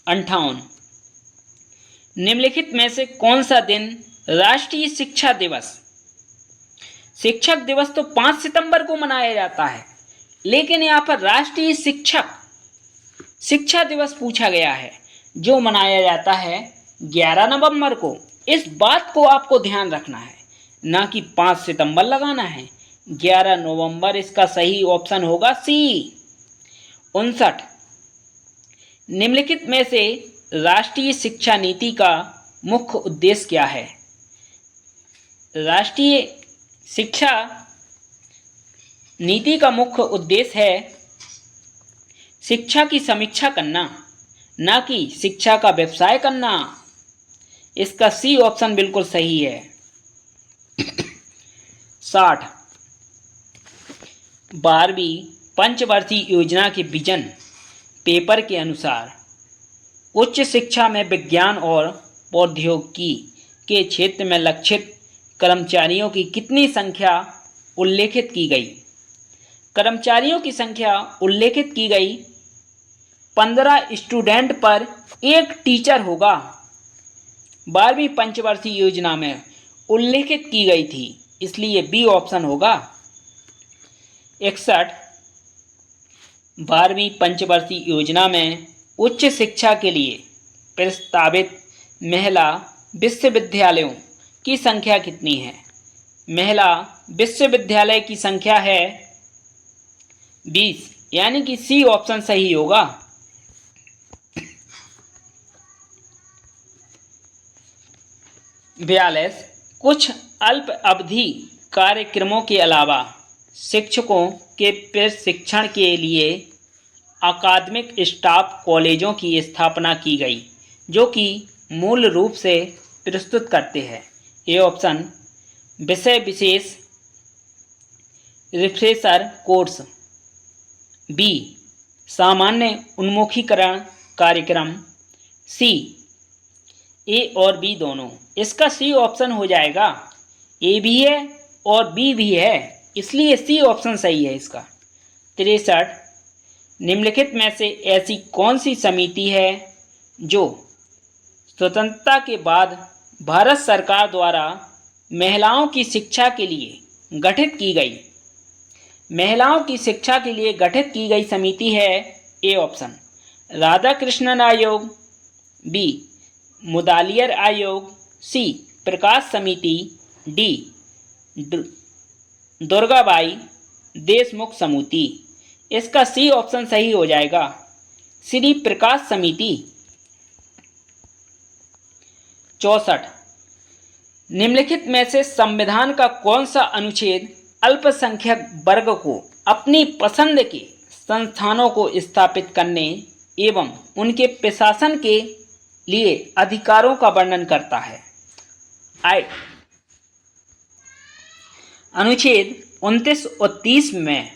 58, निम्नलिखित में से कौन सा दिन राष्ट्रीय शिक्षा दिवस? शिक्षक दिवस तो 5 सितंबर को मनाया जाता है, लेकिन यहाँ पर राष्ट्रीय शिक्षा दिवस पूछा गया है, जो मनाया जाता है 11 नवंबर को। इस बात को आपको ध्यान रखना है, ना कि 5 सितंबर लगाना है। 11 नवंबर इसका सही ऑप्शन होगा सी। 59, निम्नलिखित में से राष्ट्रीय शिक्षा नीति का मुख्य उद्देश्य क्या है? राष्ट्रीय शिक्षा नीति का मुख्य उद्देश्य है शिक्षा की समीक्षा करना, ना कि शिक्षा का व्यवसाय करना। इसका सी ऑप्शन बिल्कुल सही है। 60, 12वीं पंचवर्षीय योजना के विजन पेपर के अनुसार उच्च शिक्षा में विज्ञान और प्रौद्योगिकी के क्षेत्र में लक्षित कर्मचारियों की कितनी संख्या उल्लेखित की गई? कर्मचारियों की संख्या उल्लेखित की गई 15 स्टूडेंट पर एक टीचर होगा। 12वीं पंचवर्षीय योजना में उल्लेखित की गई थी, इसलिए बी ऑप्शन होगा। 61, 12वीं पंचवर्षीय योजना में उच्च शिक्षा के लिए प्रस्तावित महिला विश्वविद्यालयों की संख्या कितनी है? महिला विश्वविद्यालय की संख्या है 20, यानी कि सी ऑप्शन सही होगा। 42, कुछ अल्प अवधि कार्यक्रमों के अलावा शिक्षकों के प्रशिक्षण के लिए अकादमिक स्टाफ कॉलेजों की स्थापना की गई, जो कि मूल रूप से प्रस्तुत करते हैं। ए ऑप्शन विषय विशेष रिफ्रेशर कोर्स, बी सामान्य उन्मुखीकरण कार्यक्रम, सी ए और बी दोनों। इसका सी ऑप्शन हो जाएगा। ए भी है और बी भी है, इसलिए सी ऑप्शन सही है इसका। 63, निम्नलिखित में से ऐसी कौन सी समिति है जो स्वतंत्रता के बाद भारत सरकार द्वारा महिलाओं की शिक्षा के लिए गठित की गई? महिलाओं की शिक्षा के लिए गठित की गई समिति है ए ऑप्शन राधाकृष्णन आयोग, बी मुदालियर आयोग, सी प्रकाश समिति, डी दुर्गाबाई देशमुख समिति। इसका सी ऑप्शन सही हो जाएगा, श्री प्रकाश समिति। 64, निम्नलिखित में से संविधान का कौन सा अनुच्छेद अल्पसंख्यक वर्ग को अपनी पसंद के संस्थानों को स्थापित करने एवं उनके प्रशासन के लिए अधिकारों का वर्णन करता है? अनुच्छेद 29 और 30 में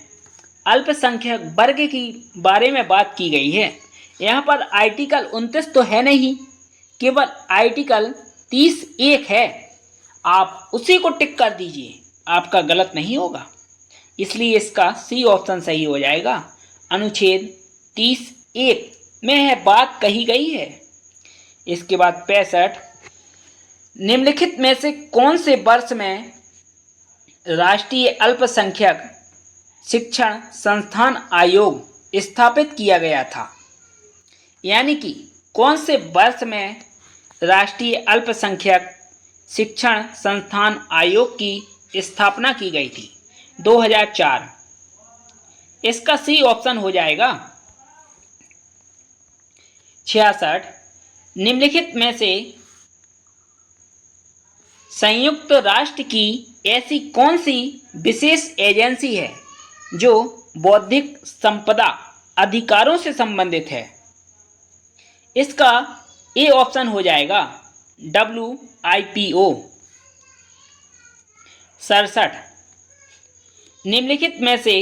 अल्पसंख्यक वर्ग की बारे में बात की गई है। यहाँ पर आर्टिकल 29 तो है नहीं, केवल आर्टिकल 30 एक है। आप उसी को टिक कर दीजिए, आपका गलत नहीं होगा। इसलिए इसका सी ऑप्शन सही हो जाएगा। अनुच्छेद 30 एक में है बात कही गई है। इसके बाद 65, निम्नलिखित में से कौन से वर्ष में राष्ट्रीय अल्पसंख्यक शिक्षण संस्थान आयोग स्थापित किया गया था? यानी कि कौन से वर्ष में राष्ट्रीय अल्पसंख्यक शिक्षण संस्थान आयोग की स्थापना की गई थी? 2004। इसका सी ऑप्शन हो जाएगा। 66, निम्नलिखित में से संयुक्त राष्ट्र की ऐसी कौन सी विशेष एजेंसी है जो बौद्धिक संपदा अधिकारों से संबंधित है? इसका ए ऑप्शन हो जाएगा WIPO। 67, निम्नलिखित में से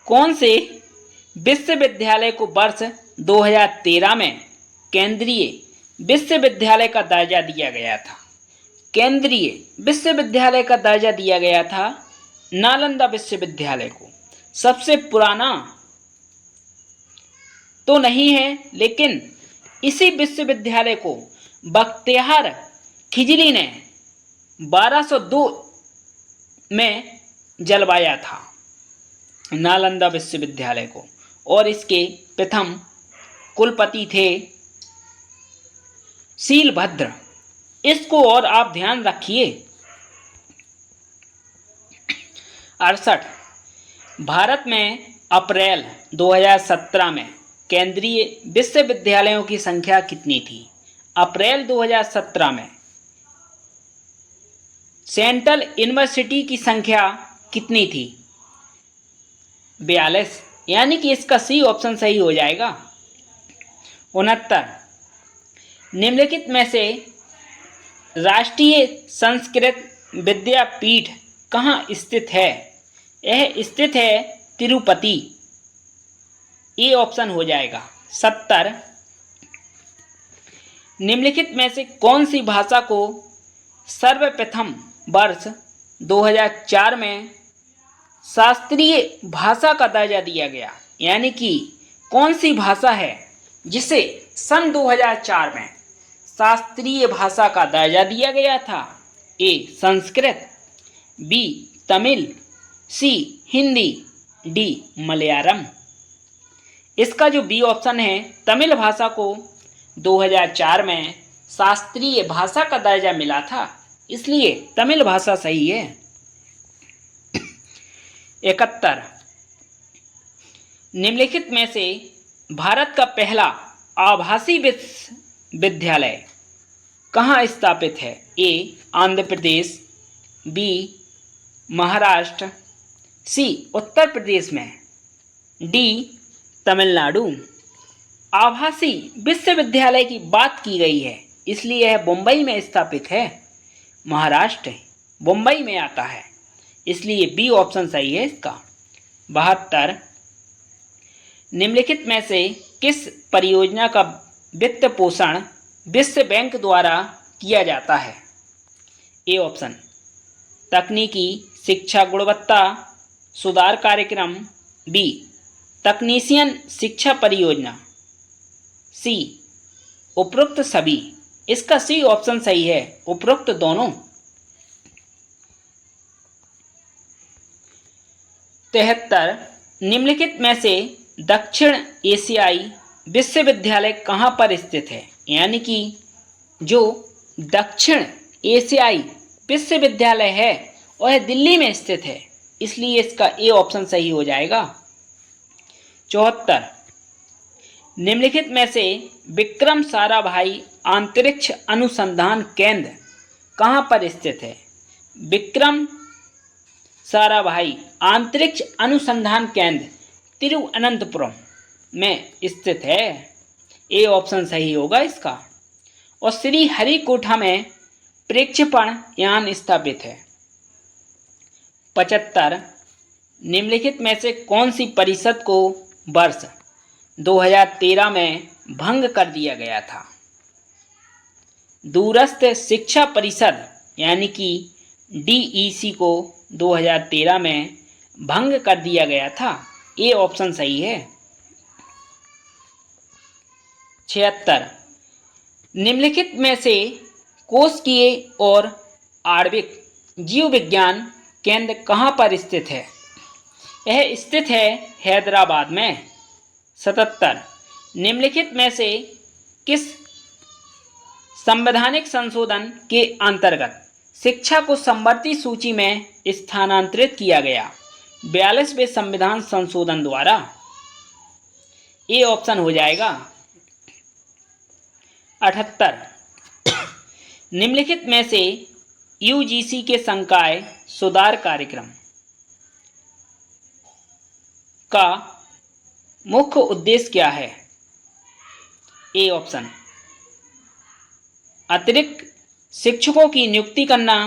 कौन से विश्वविद्यालय को वर्ष 2013 में केंद्रीय विश्वविद्यालय का दर्जा दिया गया था? केंद्रीय विश्वविद्यालय का दर्जा दिया गया था नालंदा विश्वविद्यालय को। सबसे पुराना तो नहीं है, लेकिन इसी विश्वविद्यालय को बख्तियार खिजली ने 1202 में जलवाया था, नालंदा विश्वविद्यालय को, और इसके प्रथम कुलपति थे शीलभद्र। इसको और आप ध्यान रखिए। 68, भारत में अप्रैल 2017 में केंद्रीय विश्वविद्यालयों की संख्या कितनी थी? अप्रैल 2017 में सेंट्रल यूनिवर्सिटी की संख्या कितनी थी? 42, यानी कि इसका सी ऑप्शन सही हो जाएगा। 69, निम्नलिखित में से राष्ट्रीय संस्कृत विद्यापीठ कहाँ स्थित है? यह स्थित है तिरुपति। ए ऑप्शन हो जाएगा। 70, निम्नलिखित में से कौन सी भाषा को सर्वप्रथम वर्ष 2004 में शास्त्रीय भाषा का दर्जा दिया गया? यानी कि कौन सी भाषा है जिसे सन 2004 में शास्त्रीय भाषा का दर्जा दिया गया था? ए संस्कृत, बी तमिल, सी हिंदी, डी मलयालम। इसका जो बी ऑप्शन है, तमिल भाषा को 2004 में शास्त्रीय भाषा का दर्जा मिला था, इसलिए तमिल भाषा सही है। 71, निम्नलिखित में से भारत का पहला आभासी विश्वविद्यालय कहाँ स्थापित है? ए आंध्र प्रदेश, बी महाराष्ट्र, सी उत्तर प्रदेश में, डी तमिलनाडु। आभासी विश्वविद्यालय की बात की गई है, इसलिए यह मुंबई में स्थापित है। महाराष्ट्र मुंबई में आता है, इसलिए बी ऑप्शन सही है इसका। 72, निम्नलिखित में से किस परियोजना का वित्त पोषण विश्व बैंक द्वारा किया जाता है? ए ऑप्शन तकनीकी शिक्षा गुणवत्ता सुधार कार्यक्रम, बी तकनीशियन शिक्षा परियोजना, सी उपरोक्त सभी। इसका सी ऑप्शन सही है, उपरोक्त दोनों। 73, निम्नलिखित में से दक्षिण एशियाई विश्वविद्यालय कहाँ पर स्थित है? यानी कि जो दक्षिण एशियाई विश्वविद्यालय है वह दिल्ली में स्थित है, इसलिए इसका ए ऑप्शन सही हो जाएगा। 74, निम्नलिखित में से विक्रम साराभाई अंतरिक्ष अनुसंधान केंद्र कहाँ पर स्थित है? विक्रम साराभाई अंतरिक्ष अनुसंधान केंद्र तिरुवनंतपुरम में स्थित है। ए ऑप्शन सही होगा इसका। और श्री हरिकोटा में प्रक्षेपण यान स्थापित है। 75, निम्नलिखित में से कौन सी परिषद को वर्ष 2013 में भंग कर दिया गया था? दूरस्थ शिक्षा परिषद यानी कि DEC को 2013 में भंग कर दिया गया था। ए ऑप्शन सही है। 76, निम्नलिखित में से कोशिकीय और आणविक जीव विज्ञान केंद्र कहाँ पर स्थित है? यह स्थित है हैदराबाद में। 77, निम्नलिखित में से किस संवैधानिक संशोधन के अंतर्गत शिक्षा को समवर्ती सूची में स्थानांतरित किया गया? 42वें संविधान संशोधन द्वारा। ए ऑप्शन हो जाएगा। 78, निम्नलिखित में से यूजीसी के संकाय सुधार कार्यक्रम का मुख्य उद्देश्य क्या है? ए ऑप्शन अतिरिक्त शिक्षकों की नियुक्ति करना,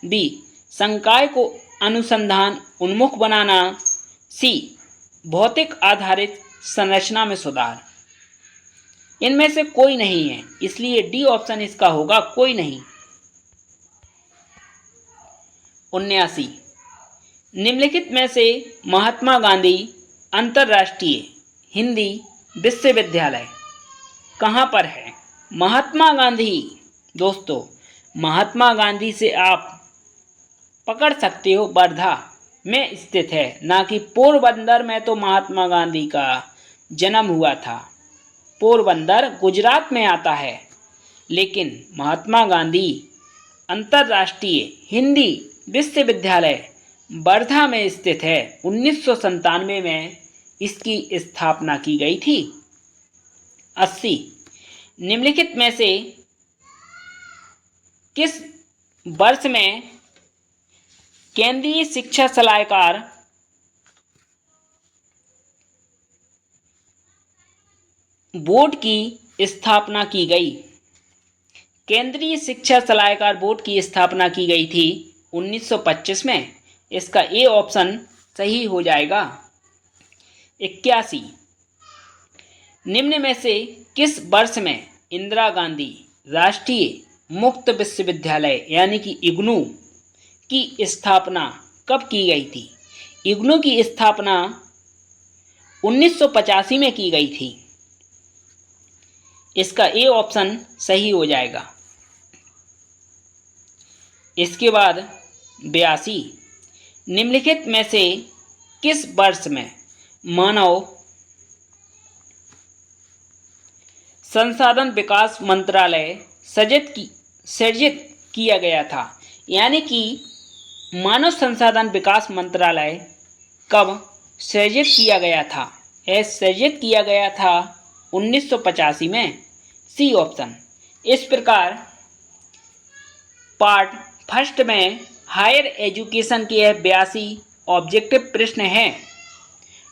बी संकाय को अनुसंधान उन्मुख बनाना, सी भौतिक आधारित संरचना में सुधार। इनमें से कोई नहीं है, इसलिए डी ऑप्शन इसका होगा, कोई नहीं। 79 निम्नलिखित में से महात्मा गांधी अंतर्राष्ट्रीय हिंदी विश्वविद्यालय कहाँ पर है? महात्मा गांधी, दोस्तों महात्मा गांधी से आप पकड़ सकते हो वर्धा में स्थित है, ना कि पोरबंदर में। तो महात्मा गांधी का जन्म हुआ था, पोरबंदर गुजरात में आता है, लेकिन महात्मा गांधी अंतर्राष्ट्रीय हिंदी विश्वविद्यालय वर्धा में स्थित है। 1997 में इसकी स्थापना की गई थी। 80 निम्नलिखित में से किस वर्ष में केंद्रीय शिक्षा सलाहकार बोर्ड की स्थापना की गई? केंद्रीय शिक्षा सलाहकार बोर्ड की स्थापना की गई थी 1925 में। इसका ए ऑप्शन सही हो जाएगा। 81 निम्न में से किस वर्ष में इंदिरा गांधी राष्ट्रीय मुक्त विश्वविद्यालय यानी कि इग्नू की स्थापना कब की गई थी? इग्नू की स्थापना 1985 में की गई थी। इसका ए ऑप्शन सही हो जाएगा। इसके बाद 82 निम्नलिखित में से किस वर्ष में मानव संसाधन विकास मंत्रालय सृजित किया गया था? यानी कि मानव संसाधन विकास मंत्रालय कब सृजित किया गया था? सृजित किया गया था 1985 में। C option. इस प्रकार पार्ट फर्स्ट में हायर एजुकेशन के 82 ऑब्जेक्टिव प्रश्न हैं।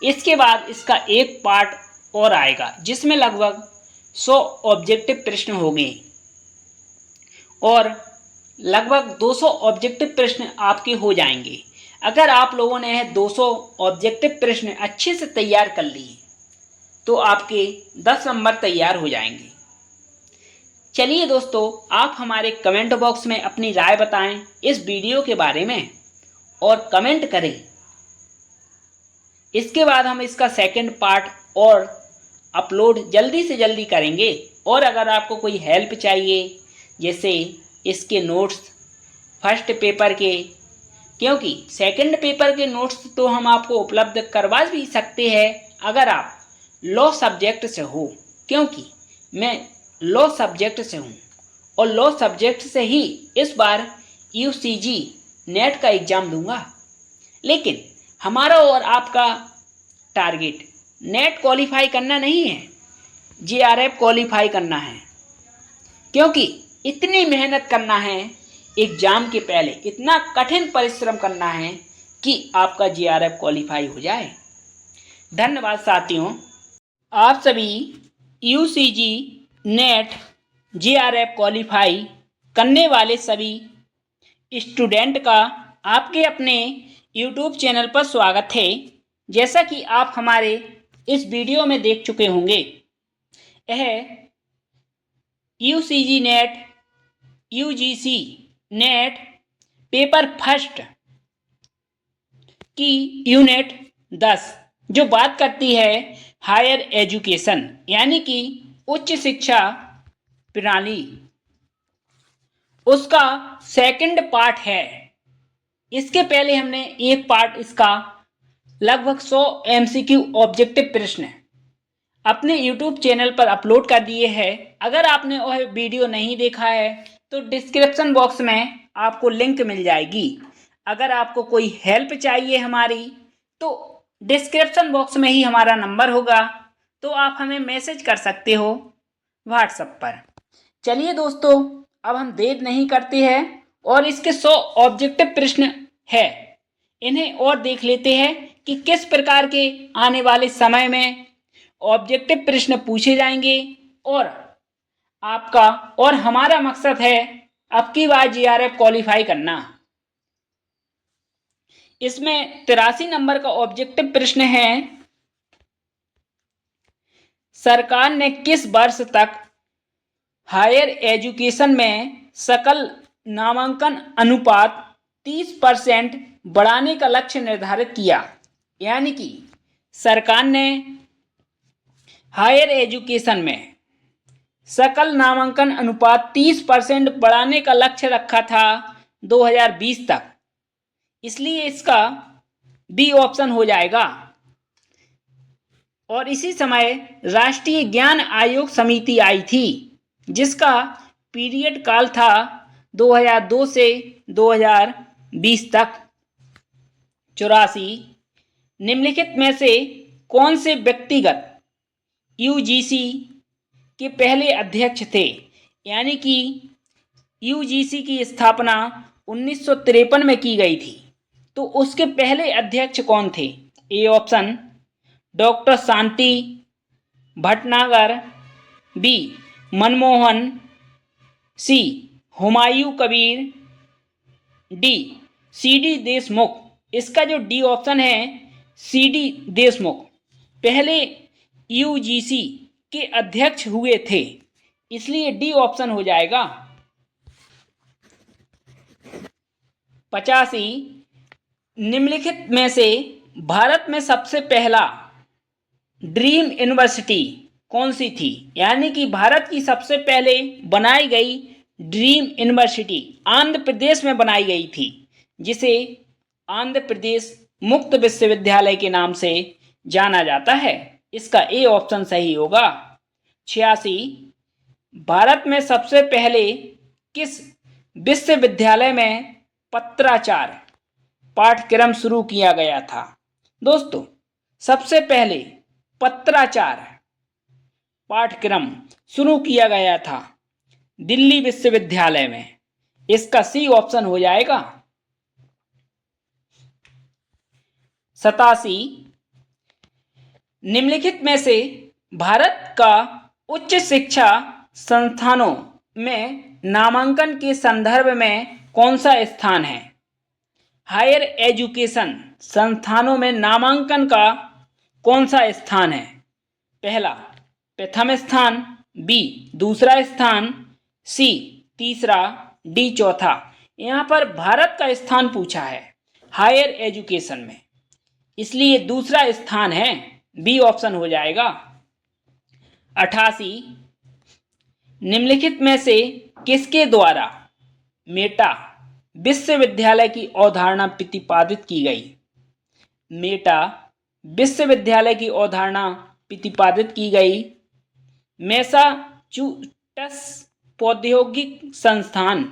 इसके बाद इसका एक पार्ट और आएगा जिसमें लगभग 100 ऑब्जेक्टिव प्रश्न होंगे और लगभग 200 ऑब्जेक्टिव प्रश्न आपके हो जाएंगे। अगर आप लोगों ने 200 ऑब्जेक्टिव प्रश्न अच्छे से तैयार कर लिए तो आपके 10 नंबर तैयार हो जाएंगे। चलिए दोस्तों, आप हमारे कमेंट बॉक्स में अपनी राय बताएं इस वीडियो के बारे में और कमेंट करें। इसके बाद हम इसका सेकंड पार्ट और अपलोड जल्दी से जल्दी करेंगे। और अगर आपको कोई हेल्प चाहिए, जैसे इसके नोट्स फर्स्ट पेपर के, क्योंकि सेकंड पेपर के नोट्स तो हम आपको उपलब्ध करवा भी सकते हैं अगर आप लॉ सब्जेक्ट से हो, क्योंकि मैं लॉ सब्जेक्ट से हूँ और लॉ सब्जेक्ट से ही इस बार यूसीजी नेट का एग्ज़ाम दूंगा। लेकिन हमारा और आपका टारगेट नेट क्वालिफाई करना नहीं है, जेआरएफ क्वालिफाई करना है, क्योंकि इतनी मेहनत करना है एग्ज़ाम के पहले, इतना कठिन परिश्रम करना है कि आपका जेआरएफ क्वालिफाई हो जाए। धन्यवाद साथियों। आप सभी यूसीजी नेट जेआरएफ क्वालिफाई करने वाले सभी स्टूडेंट का आपके अपने यूट्यूब चैनल पर स्वागत है। जैसा कि आप हमारे इस वीडियो में देख चुके होंगे, यह UCG net UGC net paper first की यूनिट 10 जो बात करती है हायर एजुकेशन यानी कि उच्च शिक्षा प्रणाली, उसका सेकंड पार्ट है। इसके पहले हमने एक पार्ट इसका लगभग 100 एमसीक्यू ऑब्जेक्टिव प्रश्न अपने यूट्यूब चैनल पर अपलोड कर दिए हैं। अगर आपने वह वीडियो नहीं देखा है तो डिस्क्रिप्शन बॉक्स में आपको लिंक मिल जाएगी। अगर आपको कोई हेल्प चाहिए हमारी तो डिस्क्रिप्शन बॉक्स में ही हमारा नंबर होगा, तो आप हमें मैसेज कर सकते हो व्हाट्सएप पर। चलिए दोस्तों, अब हम देर नहीं करते हैं और इसके 100 ऑब्जेक्टिव प्रश्न है। इन्हें और देख लेते हैं कि किस प्रकार के आने वाले समय में ऑब्जेक्टिव प्रश्न पूछे जाएंगे। और आपका और हमारा मकसद है अब की बार जीआरएफ क्वालिफाई करना। इसमें 83 नंबर का ऑब्जेक्टिव प्रश्न है, सरकार ने किस वर्ष तक हायर एजुकेशन में सकल नामांकन अनुपात 30% बढ़ाने का लक्ष्य निर्धारित किया। यानी कि सरकार ने हायर एजुकेशन में सकल नामांकन अनुपात 30% बढ़ाने का लक्ष्य रखा था 2020 तक, इसलिए इसका बी ऑप्शन हो जाएगा। और इसी समय राष्ट्रीय ज्ञान आयोग समिति आई थी, जिसका पीरियड काल था 2002 से 2020 तक। 84 निम्नलिखित में से कौन से व्यक्तिगत यूजीसी के पहले अध्यक्ष थे। यानी कि यूजीसी की स्थापना 1953 में की गई थी, तो उसके पहले अध्यक्ष कौन थे। A option doctor Shanti Bhatnagar, B Manmohan, C Humayun Kabir, D CD Deshmukh. इसका जो डी ऑप्शन है सीडी देशमुख पहले यूजीसी के अध्यक्ष हुए थे, इसलिए डी ऑप्शन हो जाएगा। 85 निम्नलिखित में से भारत में सबसे पहला ड्रीम यूनिवर्सिटी कौन सी थी। यानी कि भारत की सबसे पहले बनाई गई ड्रीम यूनिवर्सिटी आंध्र प्रदेश में बनाई गई थी, जिसे आंध्र प्रदेश मुक्त विश्वविद्यालय के नाम से जाना जाता है। इसका ए ऑप्शन सही होगा। 86 भारत में सबसे पहले किस विश्वविद्यालय में पत्राचार पाठ्यक्रम शुरू किया गया था। दोस्तों, सबसे पहले पत्राचार पाठ्यक्रम शुरू किया गया था दिल्ली विश्वविद्यालय में। इसका सी ऑप्शन हो जाएगा। 87 निम्नलिखित में से भारत का उच्च शिक्षा संस्थानों में नामांकन के संदर्भ में कौन सा स्थान है। हायर एजुकेशन संस्थानों में नामांकन का कौन सा स्थान है। पहला प्रथम स्थान, बी दूसरा स्थान, सी तीसरा, डी चौथा। यहाँ पर भारत का स्थान पूछा है हायर एजुकेशन में, इसलिए दूसरा स्थान है, बी ऑप्शन हो जाएगा। 88 निम्नलिखित में से किसके द्वारा मेटा विश्वविद्यालय की अवधारणा प्रतिपादित की गई। मेटा विश्वविद्यालय की अवधारणा प्रतिपादित की गई मैसाचुसेट्स प्रौद्योगिक संस्थान,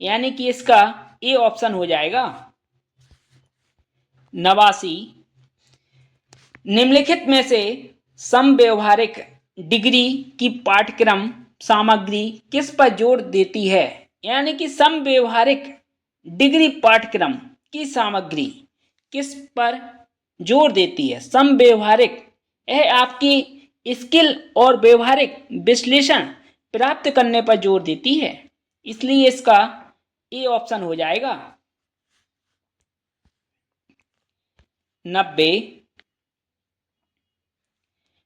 यानी कि इसका ए ऑप्शन हो जाएगा। 89 निम्नलिखित में से समव्यवहारिक डिग्री की पाठ्यक्रम सामग्री किस पर जोर देती है। यानी कि समव्यवहारिक डिग्री पाठ्यक्रम की सामग्री किस पर जोर देती है। समव्यवहारिक यह आपकी स्किल और व्यवहारिक विश्लेषण प्राप्त करने पर जोर देती है, इसलिए इसका ए ऑप्शन हो जाएगा। 90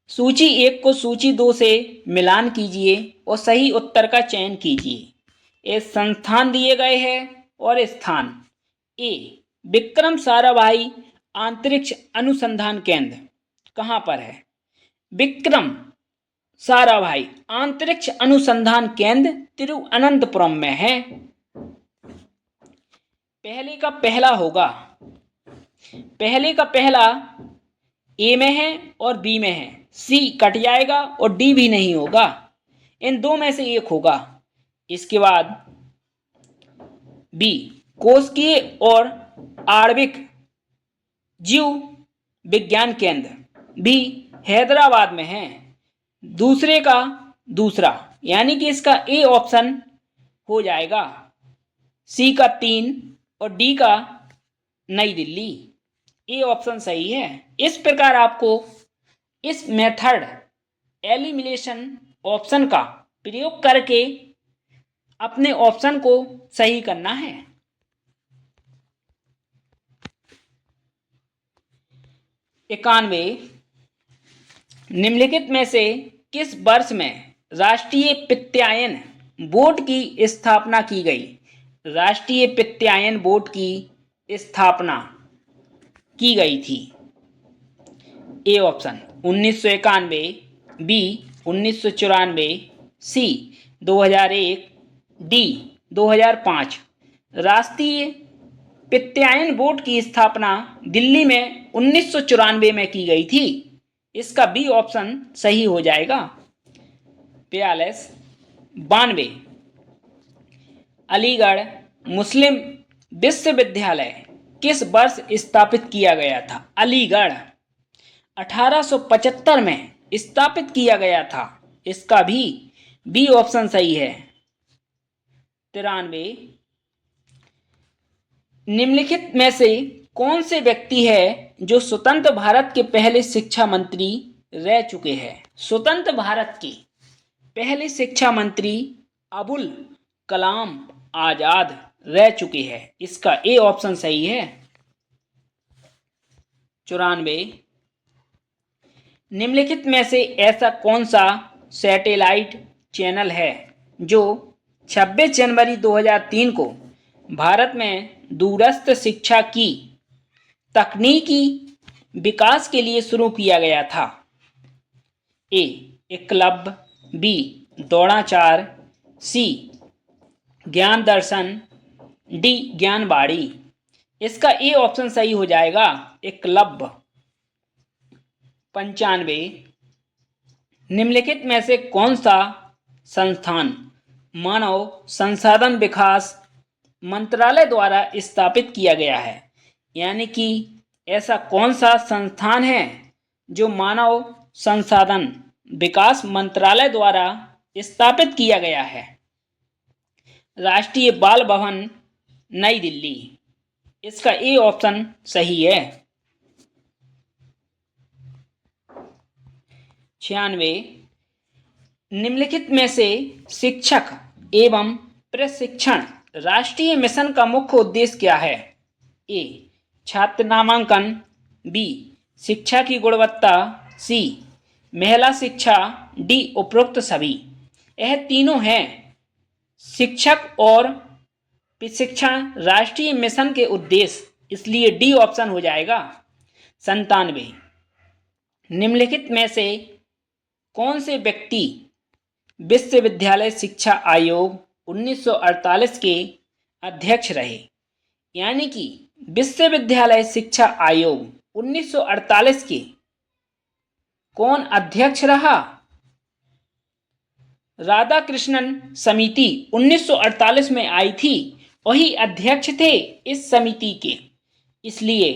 सूची 1 को सूची 2 से मिलान कीजिए और सही उत्तर का चयन कीजिए। ये संस्थान दिए गए हैं और स्थान। ए विक्रम साराभाई अंतरिक्ष अनुसंधान केंद्र कहाँ पर है। विक्रम साराभाई अंतरिक्ष अनुसंधान केंद्र तिरुवनंतपुरम में है। पहले का पहला होगा, पहले का पहला ए में है और बी में है, सी कट जाएगा और डी भी नहीं होगा, इन दो में से एक होगा। इसके बाद बी कोशिकीय और आणविक जीव विज्ञान केंद्र भी हैदराबाद में है, दूसरे का दूसरा, यानी कि इसका ए ऑप्शन हो जाएगा। सी का 3 और डी का नई दिल्ली। ए ऑप्शन सही है। इस प्रकार आपको इस मेथड एलिमिनेशन ऑप्शन का प्रयोग करके अपने ऑप्शन को सही करना है। 91 निम्नलिखित में से किस वर्ष में राष्ट्रीय वित्तायन बोर्ड की स्थापना की गई? राष्ट्रीय वित्तायन बोर्ड की स्थापना की गई थी। A option 1991, B 1994, C 2001, D 2005। राष्ट्रीय वित्तायन बोर्ड की स्थापना दिल्ली में 1994 में की गई थी। इसका बी ऑप्शन सही हो जाएगा। 42 92 अलीगढ़ मुस्लिम विश्वविद्यालय किस वर्ष स्थापित किया गया था? अलीगढ़ 1875 में स्थापित किया गया था। इसका भी बी ऑप्शन सही है। 93 निम्नलिखित में से कौन से व्यक्ति है जो स्वतंत्र भारत के पहले शिक्षा मंत्री रह चुके हैं? स्वतंत्र भारत के पहले शिक्षा मंत्री अबुल कलाम आजाद रह चुके हैं। इसका ए ऑप्शन सही है। 94 निम्नलिखित में से ऐसा कौन सा सैटेलाइट चैनल है जो 26 जनवरी 2003 को भारत में दूरस्थ शिक्षा की तकनीकी विकास के लिए शुरू किया गया था? ए एकलव्य, बी द्रोणाचार्य, सी ज्ञान दर्शन, डी ज्ञानवाणी। इसका ए ऑप्शन सही हो जाएगा, एकलव्य। 95 निम्नलिखित में से कौन सा संस्थान मानव संसाधन विकास मंत्रालय द्वारा स्थापित किया गया है? यानी कि ऐसा कौन सा संस्थान है जो मानव संसाधन विकास मंत्रालय द्वारा स्थापित किया गया है? राष्ट्रीय बाल भवन नई दिल्ली। इसका ए ऑप्शन सही है। 96 निम्नलिखित में से शिक्षक एवं प्रशिक्षण राष्ट्रीय मिशन का मुख्य उद्देश्य क्या है? ए छात्र नामांकन, बी शिक्षा की गुणवत्ता, सी महिला शिक्षा, डी उपरोक्त सभी। यह तीनों हैं शिक्षक और प्रशिक्षण राष्ट्रीय मिशन के उद्देश्य, इसलिए डी ऑप्शन हो जाएगा। 97 निम्नलिखित में से कौन से व्यक्ति विश्वविद्यालय शिक्षा आयोग 1948 के अध्यक्ष रहे? यानी कि विश्वविद्यालय शिक्षा आयोग 1948 के कौन अध्यक्ष रहा? राधाकृष्णन समिति 1948 में आई थी, वही अध्यक्ष थे इस समिति के, इसलिए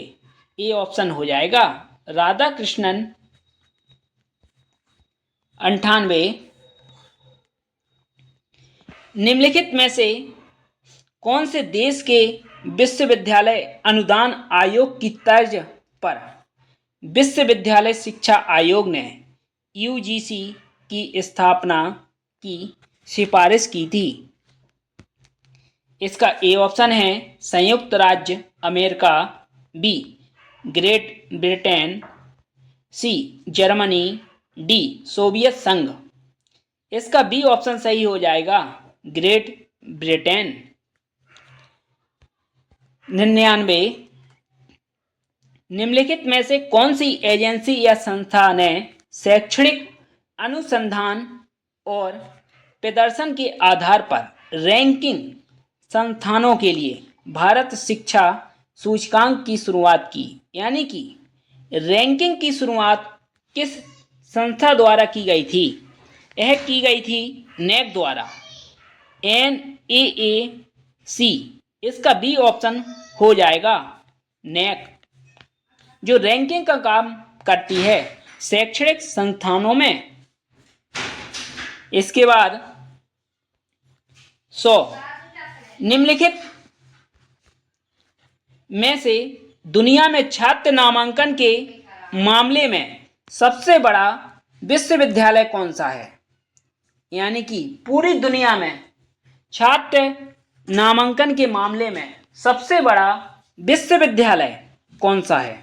ए ऑप्शन हो जाएगा राधाकृष्णन। 98 निम्नलिखित में से कौन से देश के विश्वविद्यालय अनुदान आयोग की तर्ज पर विश्वविद्यालय शिक्षा आयोग ने यूजीसी की स्थापना की सिफारिश की थी? इसका ए ऑप्शन है संयुक्त राज्य America, B Great Britain, C Germany, D Soviet संघ। इसका बी ऑप्शन सही हो जाएगा, ग्रेट ब्रिटेन। 99 निम्नलिखित में से कौन सी एजेंसी या संस्था ने शैक्षणिक अनुसंधान और प्रदर्शन के आधार पर रैंकिंग संस्थानों के लिए भारत शिक्षा सूचकांक की शुरुआत की? यानी कि रैंकिंग की शुरुआत किस संस्था द्वारा की गई थी? यह की गई थी नेक द्वारा, NAAC। इसका बी ऑप्शन हो जाएगा, नेक, जो रैंकिंग का काम करती है शैक्षणिक संस्थानों में। इसके बाद 100 निम्नलिखित में से दुनिया में छात्र नामांकन के मामले में सबसे बड़ा विश्वविद्यालय कौन सा है? यानी कि पूरी दुनिया में छात्र नामांकन के मामले में सबसे बड़ा विश्वविद्यालय कौन सा है?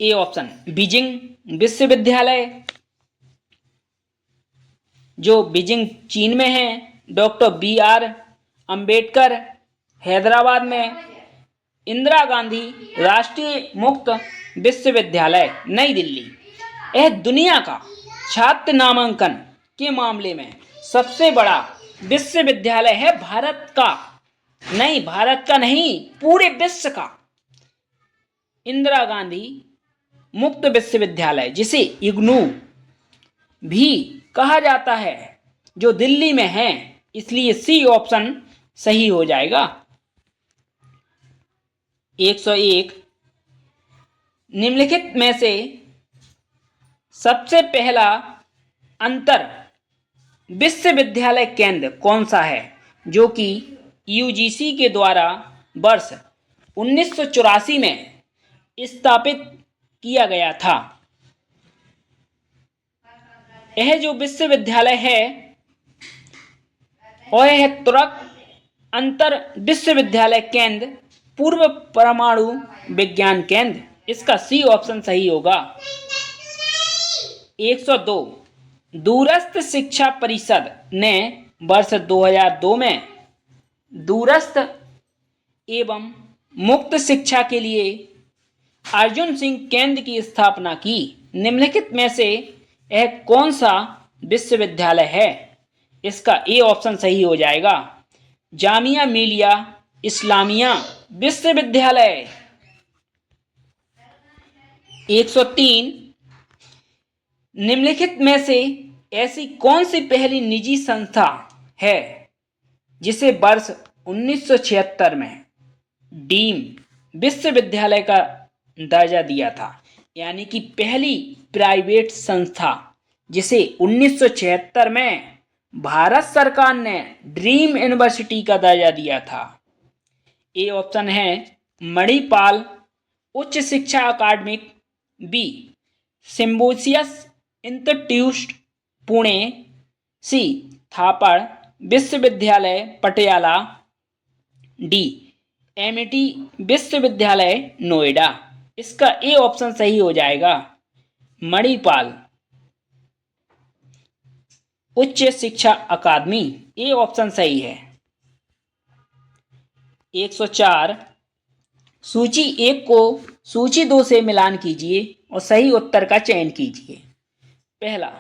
ए ऑप्शन बीजिंग विश्वविद्यालय, जो बीजिंग चीन में है। डॉक्टर BR अंबेडकर हैदराबाद में। इंदिरा गांधी राष्ट्रीय मुक्त विश्वविद्यालय नई दिल्ली। यह दुनिया का छात्र नामांकन के मामले में सबसे बड़ा विश्वविद्यालय है भारत का। नहीं, भारत का नहीं, पूरे विश्व का। इंदिरा गांधी मुक्त विश्वविद्यालय, जिसे इग्नू भी कहा जाता है, जो दिल्ली में है, इसलिए सी ऑप्शन सही हो जाएगा। 101 निम्नलिखित में से सबसे पहला अंतर विश्वविद्यालय केंद्र कौन सा है, जो कि यूजीसी के द्वारा वर्ष 1984 में स्थापित किया गया था? यह जो विश्वविद्यालय है और यह तुरक अंतर विश्वविद्यालय केंद्र पूर्व परमाणु विज्ञान केंद्र, इसका सी ऑप्शन सही होगा। 102 दूरस्थ शिक्षा परिषद ने वर्ष 2002 में दूरस्थ एवं मुक्त शिक्षा के लिए अर्जुन सिंह केंद्र की स्थापना की। निम्नलिखित में से यह कौन सा विश्वविद्यालय है? इसका ए ऑप्शन सही हो जाएगा, जामिया मिलिया इस्लामिया विश्वविद्यालय। 103 निम्नलिखित में से ऐसी कौन सी पहली निजी संस्था है जिसे वर्ष 1976 में डीम विश्वविद्यालय का दर्जा दिया था? यानी कि पहली प्राइवेट संस्था जिसे 1976 में भारत सरकार ने ड्रीम यूनिवर्सिटी का दर्जा दिया था। ए ऑप्शन है मणिपाल उच्च शिक्षा अकादमिक, बी सिम्बोसियस इंस्टीट्यूट पुणे, सी थापड़ विश्वविद्यालय पटियाला, डी एमिटी विश्वविद्यालय नोएडा। इसका ए ऑप्शन सही हो जाएगा, मणिपाल उच्च शिक्षा अकादमी। ए ऑप्शन सही है। 104 सूची 1 को सूची 2 से मिलान कीजिए और सही उत्तर का चयन कीजिए। पहला,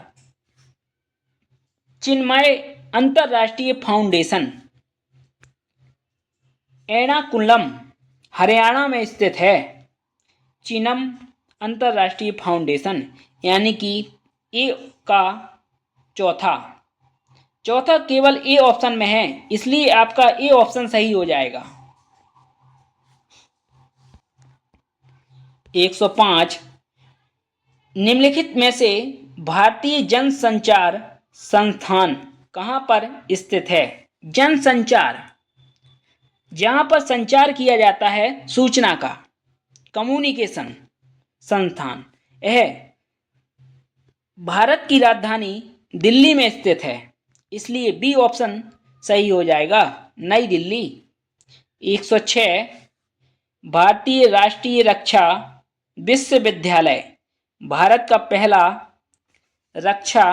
चिन्मय अंतरराष्ट्रीय फाउंडेशन एर्नाकुलम हरियाणा में स्थित है। चिन्मय अंतरराष्ट्रीय फाउंडेशन, यानी कि ए का चौथा केवल ए ऑप्शन में है, इसलिए आपका ए ऑप्शन सही हो जाएगा। 105 निम्नलिखित में से भारतीय जनसंचार संस्थान कहाँ पर स्थित है? जनसंचार, जहाँ पर संचार किया जाता है सूचना का, कम्युनिकेशन संस्थान, यह भारत की राजधानी दिल्ली में स्थित है, इसलिए बी ऑप्शन सही हो जाएगा, नई दिल्ली। 106 भारतीय राष्ट्रीय रक्षा विश्वविद्यालय भारत का पहला रक्षा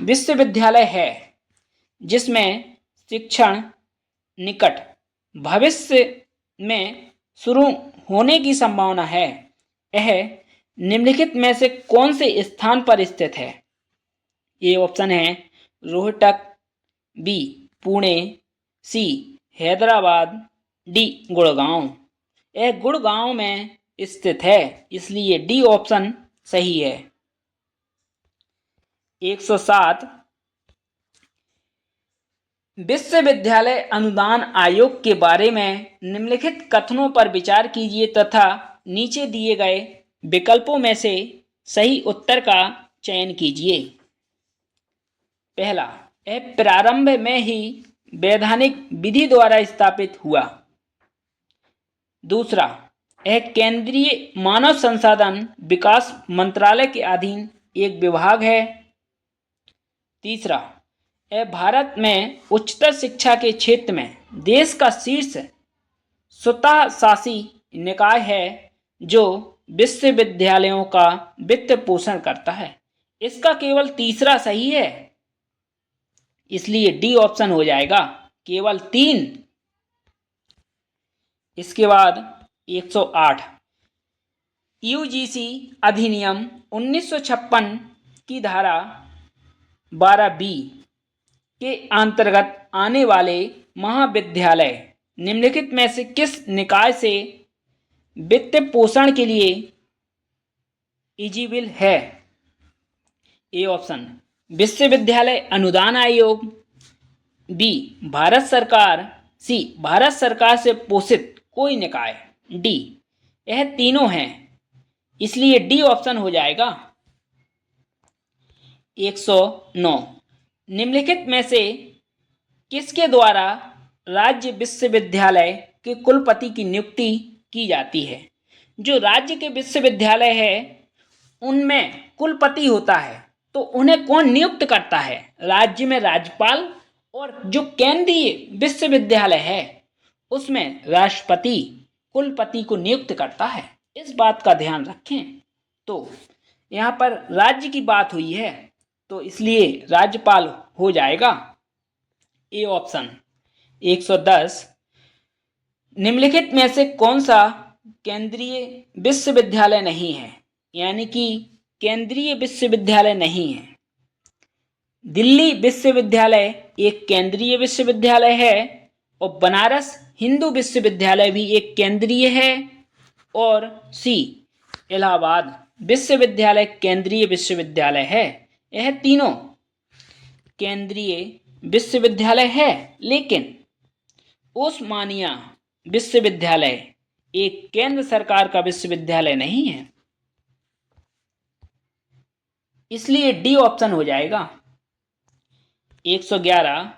विश्वविद्यालय है, जिसमें शिक्षण निकट भविष्य में शुरू होने की संभावना है। यह निम्नलिखित में से कौन से स्थान पर स्थित है? ए ऑप्शन है रोहतक, बी पुणे, सी हैदराबाद, डी गुड़गांव। यह गुड़गांव में स्थित है, इसलिए डी ऑप्शन सही है। 107 विश्वविद्यालय अनुदान आयोग के बारे में निम्नलिखित कथनों पर विचार कीजिए तथा नीचे दिए गए विकल्पों में से सही उत्तर का चयन कीजिए। पहला, यह प्रारंभ में ही वैधानिक विधि द्वारा स्थापित हुआ। दूसरा, यह केंद्रीय मानव संसाधन विकास मंत्रालय के अधीन एक विभाग है। तीसरा, यह भारत में उच्चतर शिक्षा के क्षेत्र में देश का शीर्ष स्वतः शासी निकाय है जो विश्वविद्यालयों का वित्त पोषण करता है। इसका केवल तीसरा सही है, इसलिए डी ऑप्शन हो जाएगा, केवल 3। इसके बाद 108 यूजीसी अधिनियम 1956 की धारा 12B के अंतर्गत आने वाले महाविद्यालय निम्नलिखित में से किस निकाय से वित्त पोषण के लिए एलिजिबल है? ए ऑप्शन विश्वविद्यालय अनुदान आयोग, बी भारत सरकार, सी भारत सरकार से पोषित कोई निकाय, डी यह तीनों हैं, इसलिए डी ऑप्शन हो जाएगा। 109 निम्नलिखित में से किसके द्वारा राज्य विश्वविद्यालय के कुलपति की नियुक्ति की जाती है? जो राज्य के विश्वविद्यालय है उनमें कुलपति होता है, तो उन्हें कौन नियुक्त करता है? राज्य में राज्यपाल, और जो केंद्रीय विश्वविद्यालय है उसमें राष्ट्रपति कुलपति को नियुक्त करता है। इस बात का ध्यान रखें। तो यहाँ पर राज्य की बात हुई है, तो इसलिए राज्यपाल हो जाएगा, ए ऑप्शन। 110 निम्नलिखित में से कौन सा केंद्रीय विश्वविद्यालय नहीं है? यानी कि केंद्रीय विश्वविद्यालय नहीं है। दिल्ली विश्वविद्यालय एक केंद्रीय विश्वविद्यालय है, और बनारस हिंदू विश्वविद्यालय भी एक केंद्रीय है, और सी इलाहाबाद विश्वविद्यालय केंद्रीय विश्वविद्यालय है। यह तीनों केंद्रीय विश्वविद्यालय है, लेकिन ओस्मानिया विश्वविद्यालय एक केंद्र सरकार का विश्वविद्यालय नहीं है, इसलिए डी ऑप्शन हो जाएगा। 111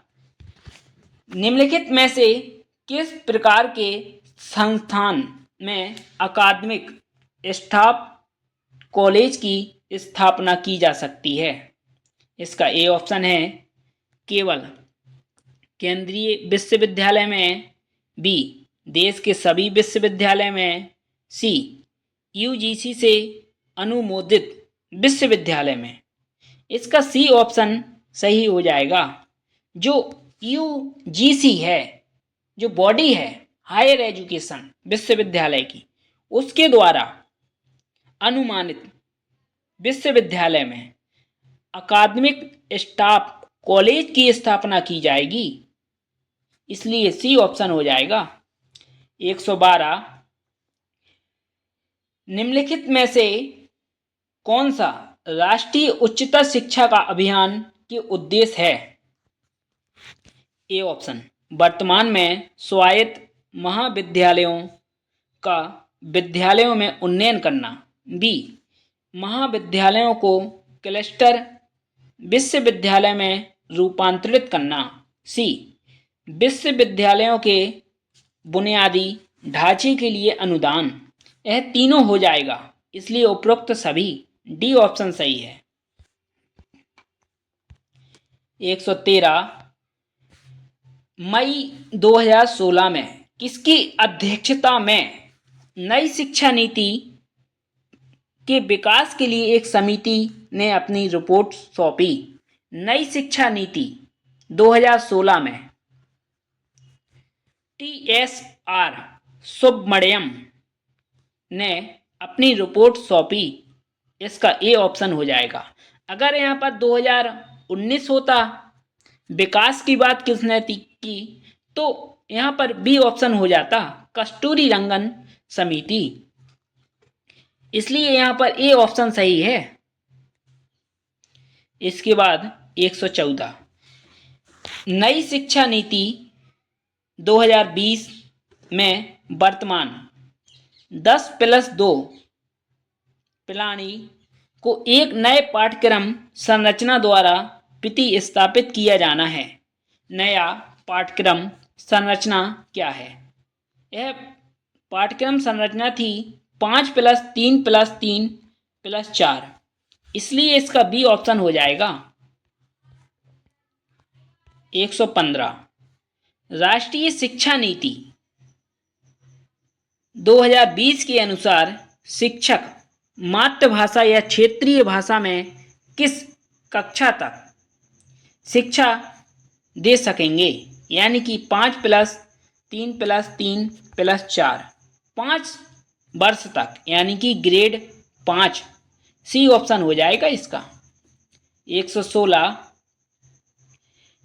निम्नलिखित में से किस प्रकार के संस्थान में अकादमिक स्टाफ कॉलेज की स्थापना की जा सकती है? इसका ए ऑप्शन है केवल केंद्रीय विश्वविद्यालय में, बी देश के सभी विश्वविद्यालय में, सी यूजीसी से अनुमोदित विश्वविद्यालय में। इसका सी ऑप्शन सही हो जाएगा। जो यूजीसी है, जो बॉडी है हायर एजुकेशन विश्वविद्यालय की, उसके द्वारा अनुमानित विश्वविद्यालय में अकादमिक स्टाफ कॉलेज की स्थापना की जाएगी, इसलिए सी ऑप्शन हो जाएगा। 112 निम्नलिखित में से कौन सा राष्ट्रीय उच्चतर शिक्षा का अभियान के उद्देश्य है? ए ऑप्शन वर्तमान में स्वायत्त महाविद्यालयों का विद्यालयों में उन्नयन करना, बी महाविद्यालयों को क्लस्टर विश्वविद्यालय में रूपांतरित करना, सी विश्वविद्यालयों के बुनियादी ढांचे के लिए अनुदान। यह तीनों हो जाएगा, इसलिए उपरोक्त सभी, डी ऑप्शन सही है। 113 मई 2016 में किसकी अध्यक्षता में नई शिक्षा नीति के विकास के लिए एक समिति ने अपनी रिपोर्ट सौंपी? नई शिक्षा नीति 2016 में TSR सुब्रमण्यम ने अपनी रिपोर्ट सौंपी, इसका ए ऑप्शन हो जाएगा। अगर यहाँ पर 2019 होता, विकास की बात किसने की, तो यहाँ पर बी ऑप्शन हो जाता, कस्तूरी रंगन समिति, इसलिए यहाँ पर ए ऑप्शन सही है। इसके बाद 114 नई शिक्षा नीति 2020 में वर्तमान 10+2 प्रणाली को एक नए पाठ्यक्रम संरचना द्वारा प्रतिस्थापित किया जाना है। नया पाठ्यक्रम संरचना क्या है? यह पाठ्यक्रम संरचना थी 5+3+3+4, इसलिए इसका बी ऑप्शन हो जाएगा। 115 राष्ट्रीय शिक्षा नीति 2020 के अनुसार शिक्षक मातृभाषा या क्षेत्रीय भाषा में किस कक्षा तक शिक्षा दे सकेंगे, यानी कि 5+3+3+4 5 वर्ष तक, यानी कि ग्रेड 5, सी ऑप्शन हो जाएगा इसका। 116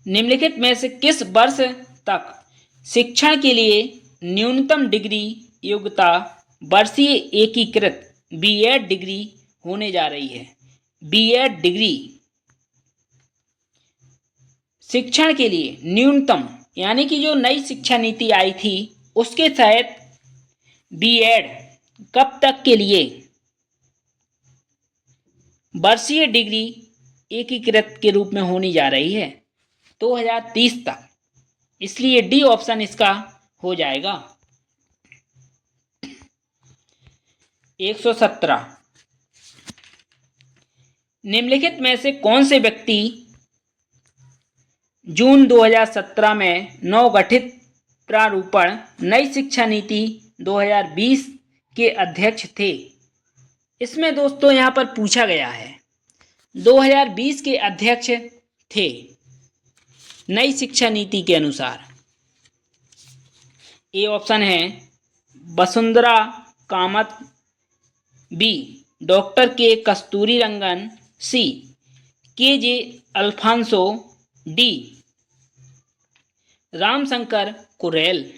निम्नलिखित में से किस वर्ष तक शिक्षण के लिए न्यूनतम डिग्री योग्यता वर्षीय एकीकृत बीएड डिग्री होने जा रही है। बीएड डिग्री शिक्षण के लिए न्यूनतम, यानी कि जो नई शिक्षा नीति आई थी उसके तहत बीएड कब तक के लिए वर्षीय डिग्री एकीकृत के रूप में होनी जा रही है, 2030 तक, इसलिए डी ऑप्शन इसका हो जाएगा। 117 निम्नलिखित में से कौन से व्यक्ति जून 2017 में नवगठित प्रारूपण नई शिक्षा नीति 2020 के अध्यक्ष थे। इसमें दोस्तों यहाँ पर पूछा गया है 2020 के अध्यक्ष थे नई शिक्षा नीति के अनुसार। ए ऑप्शन है वसुंधरा कामत, बी डॉक्टर के कस्तूरी रंगन, सी के जे अल्फांसो, डी रामशंकर कुरेल।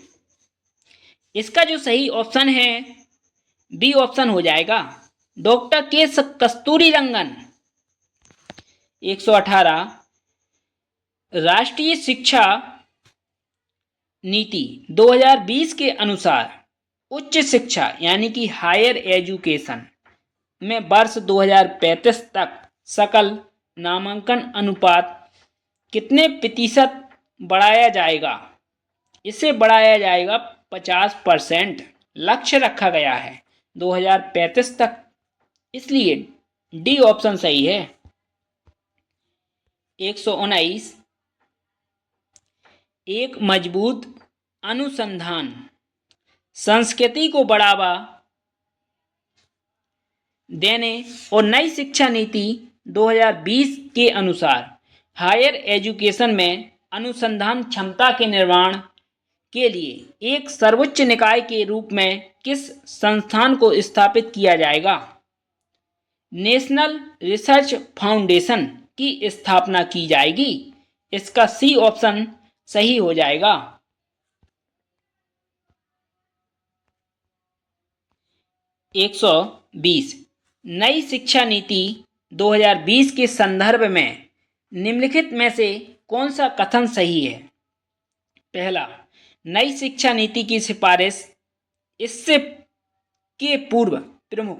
इसका जो सही ऑप्शन है बी ऑप्शन हो जाएगा, डॉक्टर के कस्तूरी रंगन। 118 राष्ट्रीय शिक्षा नीति 2020 के अनुसार उच्च शिक्षा यानी कि हायर एजुकेशन में वर्ष 2035 तक सकल नामांकन अनुपात कितने प्रतिशत बढ़ाया जाएगा? इसे बढ़ाया जाएगा 50%, लक्ष्य रखा गया है 2035 तक, इसलिए डी ऑप्शन सही है। 119 एक मजबूत अनुसंधान संस्कृति को बढ़ावा देने और नई शिक्षा नीति 2020 के अनुसार हायर एजुकेशन में अनुसंधान क्षमता के निर्माण के लिए एक सर्वोच्च निकाय के रूप में किस संस्थान को स्थापित किया जाएगा? नेशनल रिसर्च फाउंडेशन की स्थापना की जाएगी। इसका सी ऑप्शन सही हो जाएगा। 120 नई शिक्षा नीति 2020 के संदर्भ में निम्नलिखित में से कौन सा कथन सही है? पहला, नई शिक्षा नीति की सिफारिश इससे के पूर्व प्रमुख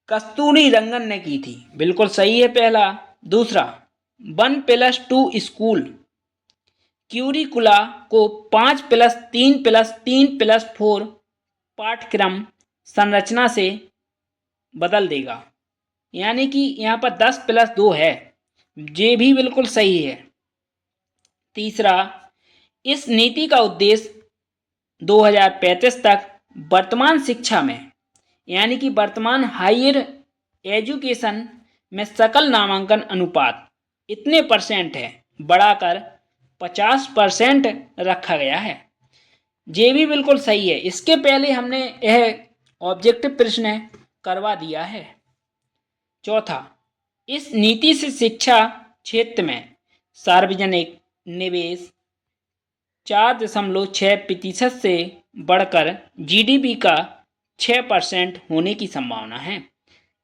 कस्तूरी रंगन ने की थी, बिल्कुल सही है पहला। दूसरा, 1+2 स्कूल क्यूरिकुला को 5+3+3+4 पाठ्यक्रम संरचना से बदल देगा, यानी कि यहाँ पर 10+2 है, ये भी बिल्कुल सही है। तीसरा, इस नीति का उद्देश्य 2035 तक वर्तमान शिक्षा में यानी कि वर्तमान हायर एजुकेशन में सकल नामांकन अनुपात इतने परसेंट है बढ़ाकर 50% रखा गया है, ये भी बिल्कुल सही है। इसके पहले हमने यह ऑब्जेक्टिव प्रश्न करवा दिया है। चौथा, इस नीति से शिक्षा क्षेत्र में सार्वजनिक निवेश 4.6% से बढ़कर जीडीपी का 6% होने की संभावना है,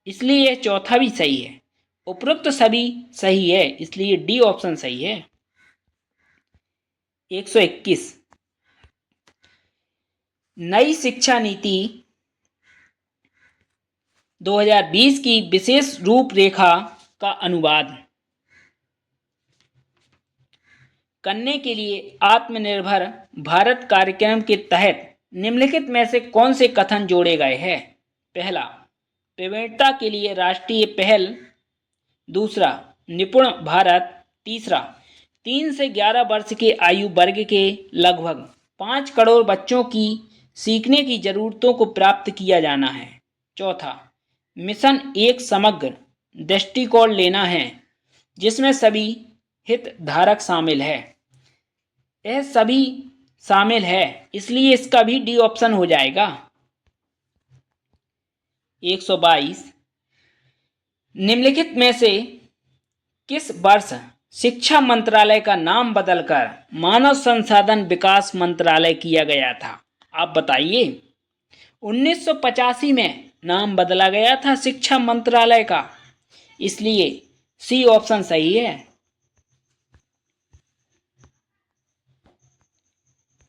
इसलिए यह चौथा भी सही है। उपरोक्त सभी सही है, इसलिए डी ऑप्शन सही है। 121 नई शिक्षा नीति 2020 की विशेष रूपरेखा का अनुवाद करने के लिए आत्मनिर्भर भारत कार्यक्रम के तहत निम्नलिखित में से कौन से कथन जोड़े गए हैं? पहला, प्रवीणता के लिए राष्ट्रीय पहल। दूसरा, निपुण भारत। तीसरा, 3 से 11 वर्ष के आयु वर्ग के लगभग 5 करोड़ बच्चों की सीखने की जरूरतों को प्राप्त किया जाना है। चौथा, मिशन एक समग्र दृष्टिकोण लेना है जिसमें सभी हितधारक शामिल है। यह सभी शामिल है, इसलिए इसका भी डी ऑप्शन हो जाएगा। 122, निम्नलिखित में से किस वर्ष शिक्षा मंत्रालय का नाम बदलकर मानव संसाधन विकास मंत्रालय किया गया था? आप बताइए। 1985 में नाम बदला गया था शिक्षा मंत्रालय का, इसलिए सी ऑप्शन सही है।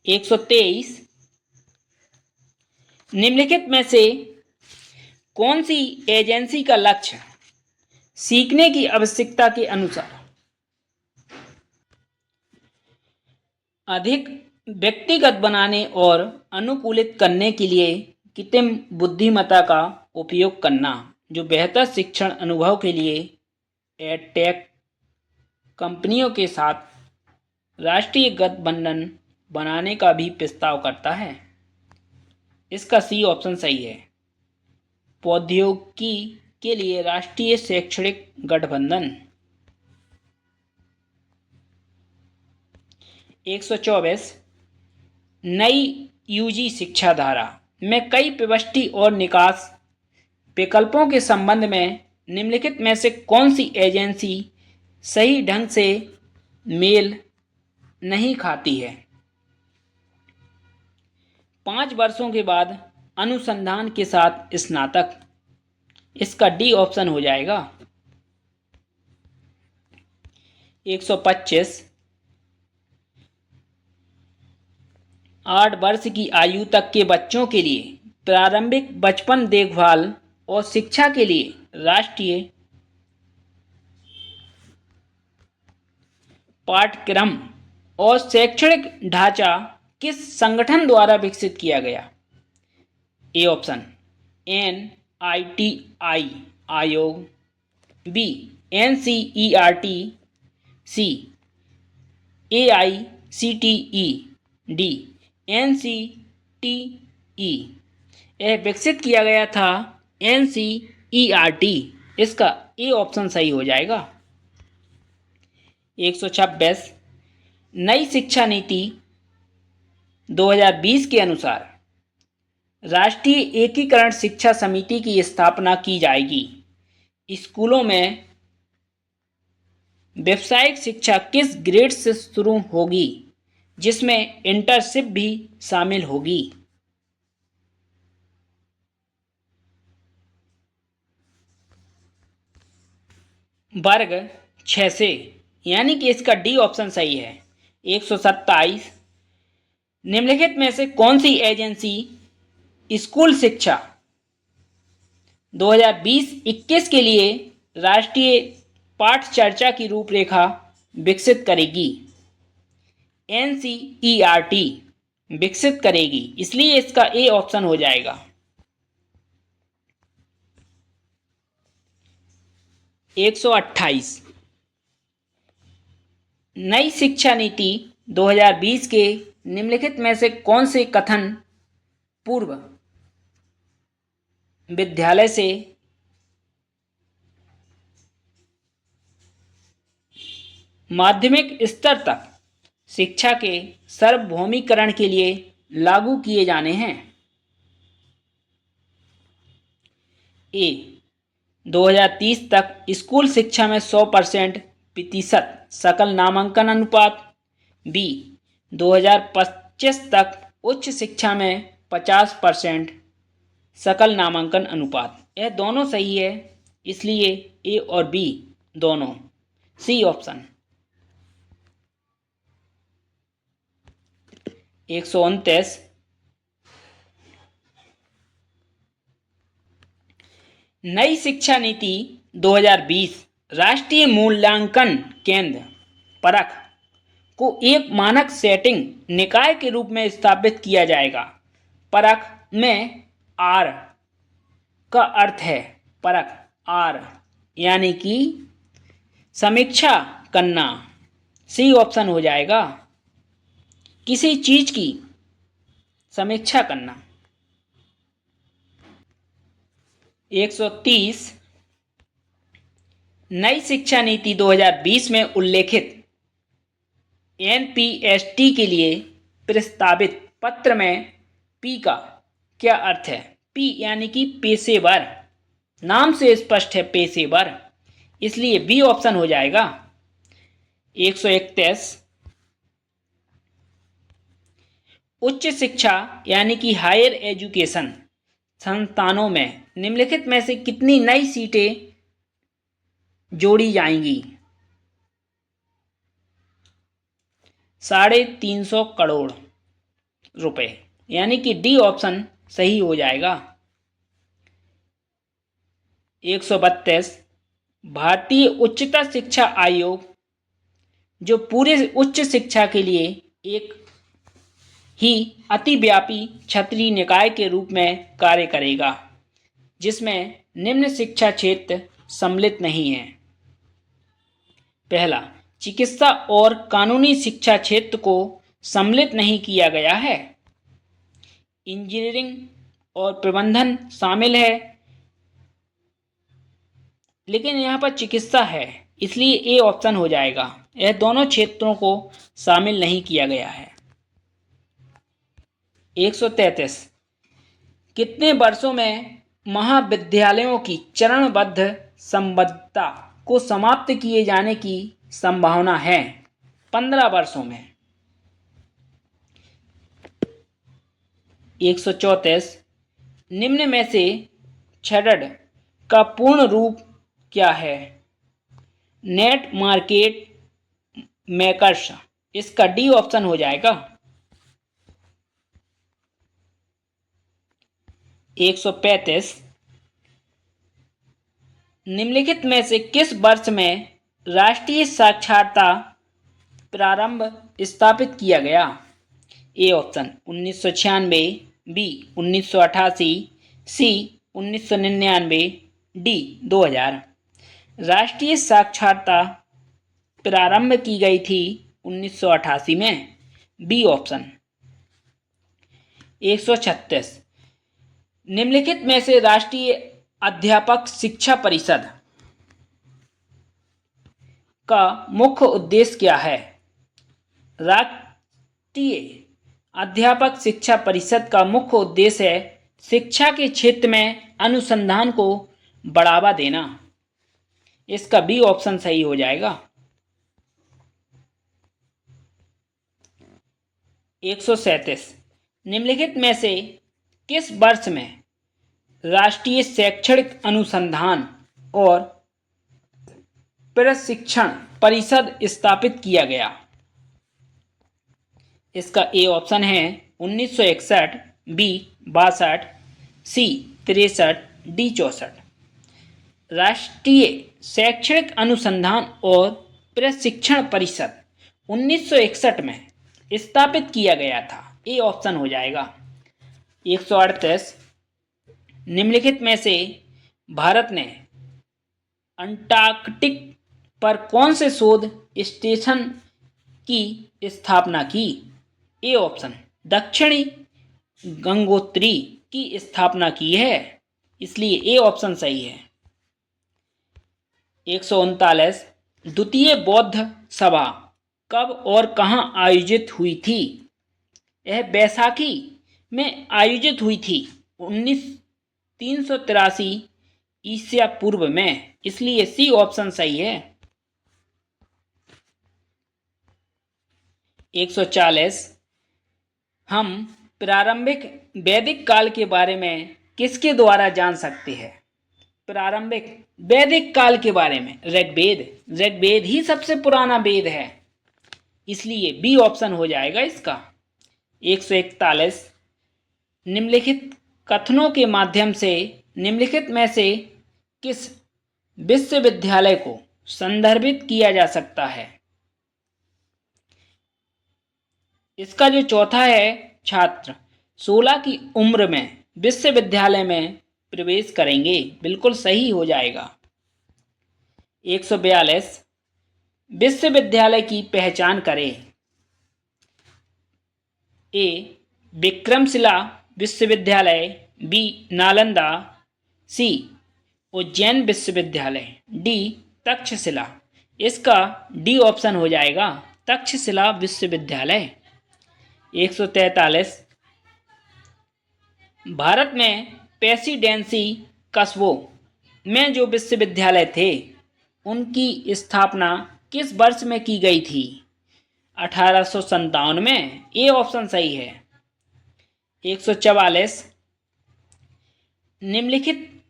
123, निम्नलिखित में से कौन सी एजेंसी का लक्ष्य सीखने की आवश्यकता के अनुसार अधिक व्यक्तिगत बनाने और अनुकूलित करने के लिए कृत्रिम बुद्धिमत्ता का उपयोग करना, जो बेहतर शिक्षण अनुभव के लिए एडटेक कंपनियों के साथ राष्ट्रीय गठबंधन बनाने का भी प्रस्ताव करता है? इसका सी ऑप्शन सही है। प्रौद्योगिकी के लिए राष्ट्रीय शैक्षणिक गठबंधन। 124, नई यूजी शिक्षा धारा में कई प्रविष्टि और निकास विकल्पों के संबंध में निम्नलिखित में से कौन सी एजेंसी सही ढंग से मेल नहीं खाती है? 5 वर्षों के बाद अनुसंधान के साथ स्नातक। इसका डी ऑप्शन हो जाएगा। 125, 8 वर्ष की आयु तक के बच्चों के लिए प्रारंभिक बचपन देखभाल और शिक्षा के लिए राष्ट्रीय पाठ्यक्रम और शैक्षणिक ढांचा किस संगठन द्वारा विकसित किया गया? A option NITI Aayog. B NCERT। C AICTE। D NCTE। यह विकसित किया गया था NCERT। इसका ए ऑप्शन सही हो जाएगा। 126, नई शिक्षा नीति 2020 के अनुसार राष्ट्रीय एकीकरण शिक्षा समिति की स्थापना की जाएगी। स्कूलों में व्यावसायिक शिक्षा किस ग्रेड से शुरू होगी, जिसमें इंटर्नशिप भी शामिल होगी? वर्ग 6 से, यानी कि इसका डी ऑप्शन सही है। 127, निम्नलिखित में से कौन सी एजेंसी स्कूल शिक्षा 2020-21 के लिए राष्ट्रीय पाठचर्चा की रूपरेखा विकसित करेगी? NCERT विकसित करेगी, इसलिए इसका ए ऑप्शन हो जाएगा। 128, नई शिक्षा नीति 2020 के निम्नलिखित में से कौन से कथन पूर्व विद्यालय से माध्यमिक स्तर तक शिक्षा के सार्वभौमिकरण के लिए लागू किए जाने हैं? ए 2030 तक स्कूल शिक्षा में 100% सकल नामांकन अनुपात। बी 2025 तक उच्च शिक्षा में 50% सकल नामांकन अनुपात। यह दोनों सही है, इसलिए ए और बी दोनों। C option. 129, नई शिक्षा नीति 2020 राष्ट्रीय मूल्यांकन केंद्र परख को एक मानक सेटिंग निकाय के रूप में स्थापित किया जाएगा। परख में आर का अर्थ है परख, आर यानी कि समीक्षा करना। सी ऑप्शन हो जाएगा, किसी चीज की समीक्षा करना। 130 नई शिक्षा नीति 2020 में उल्लेखित एनपीएसटी के लिए प्रस्तावित पत्र में पी का क्या अर्थ है? पी यानी कि पेशेवर, नाम से स्पष्ट है पेशेवर, इसलिए बी ऑप्शन हो जाएगा। 131 उच्च शिक्षा यानी कि हायर एजुकेशन संस्थानों में निम्नलिखित में से कितनी नई सीटें जोड़ी जाएंगी? 350 करोड़ रुपए, यानी कि डी ऑप्शन सही हो जाएगा। 132 भारतीय उच्चतर शिक्षा आयोग जो पूरे उच्च शिक्षा के लिए एक ही अतिव्यापी क्षत्रिय निकाय के रूप में कार्य करेगा, जिसमें निम्न शिक्षा क्षेत्र सम्मिलित नहीं है। पहला, चिकित्सा और कानूनी शिक्षा क्षेत्र को सम्मिलित नहीं किया गया है। इंजीनियरिंग और प्रबंधन शामिल है, लेकिन यहाँ पर चिकित्सा है, इसलिए ए ऑप्शन हो जाएगा। यह दोनों क्षेत्रों को शामिल नहीं किया गया है। 133 कितने वर्षों में महाविद्यालयों की चरणबद्ध संबद्धता को समाप्त किए जाने की संभावना है? 15 वर्षों में। 134 निम्न में से छड़ड का पूर्ण रूप क्या है? नेट मार्केट मेकर्स, इसका डी ऑप्शन हो जाएगा। 135 निम्नलिखित में से किस वर्ष में राष्ट्रीय साक्षरता प्रारंभ स्थापित किया गया? A option 1996, B 1988, C 1999, D 2000। राष्ट्रीय साक्षरता प्रारंभ की गई थी 1988 में, बी ऑप्शन। 136 निम्नलिखित में से राष्ट्रीय अध्यापक शिक्षा परिषद का मुख्य उद्देश्य क्या है? राष्ट्रीय अध्यापक शिक्षा परिषद का मुख्य उद्देश्य है शिक्षा के क्षेत्र में अनुसंधान को बढ़ावा देना, इसका बी ऑप्शन सही हो जाएगा। 137 निम्नलिखित में से किस वर्ष में राष्ट्रीय शैक्षणिक अनुसंधान और प्रशिक्षण परिषद स्थापित किया गया? इसका ए ऑप्शन है 1961, बी 62, सी 63, डी 64। राष्ट्रीय शैक्षणिक अनुसंधान और प्रशिक्षण परिषद 1961 में स्थापित किया गया था, ए ऑप्शन हो जाएगा। 138 निम्नलिखित में से भारत ने अंटार्कटिक पर कौन से शोध स्टेशन की स्थापना की? ए ऑप्शन दक्षिणी गंगोत्री की स्थापना की है, इसलिए ए ऑप्शन सही है। 139 द्वितीय बौद्ध सभा कब और कहां आयोजित हुई थी? यह बैसाखी में आयोजित हुई थी 383 ईसा पूर्व में, इसलिए सी ऑप्शन सही है। 140 हम प्रारंभिक वैदिक काल के बारे में किसके द्वारा जान सकते हैं? प्रारंभिक वैदिक काल के बारे में ऋग्वेद ही सबसे पुराना वेद है, इसलिए बी ऑप्शन हो जाएगा इसका। 141 निम्नलिखित कथनों के माध्यम से निम्नलिखित में से किस विश्वविद्यालय को संदर्भित किया जा सकता है? इसका जो चौथा है छात्र 16 की उम्र में विश्वविद्यालय में प्रवेश करेंगे। बिल्कुल सही हो जाएगा। 142 विश्वविद्यालय की पहचान करें। ए विक्रमशिला विश्वविद्यालय, बी नालंदा, सी उज्जैन विश्वविद्यालय, डी तक्षशिला। इसका डी ऑप्शन हो जाएगा, तक्षशिला विश्वविद्यालय। 143 भारत में प्रेसिडेंसी कस्बों में जो विश्वविद्यालय थे उनकी स्थापना किस वर्ष में की गई थी? 1857 में। ए ऑप्शन सही है। 144 निम्नलिखित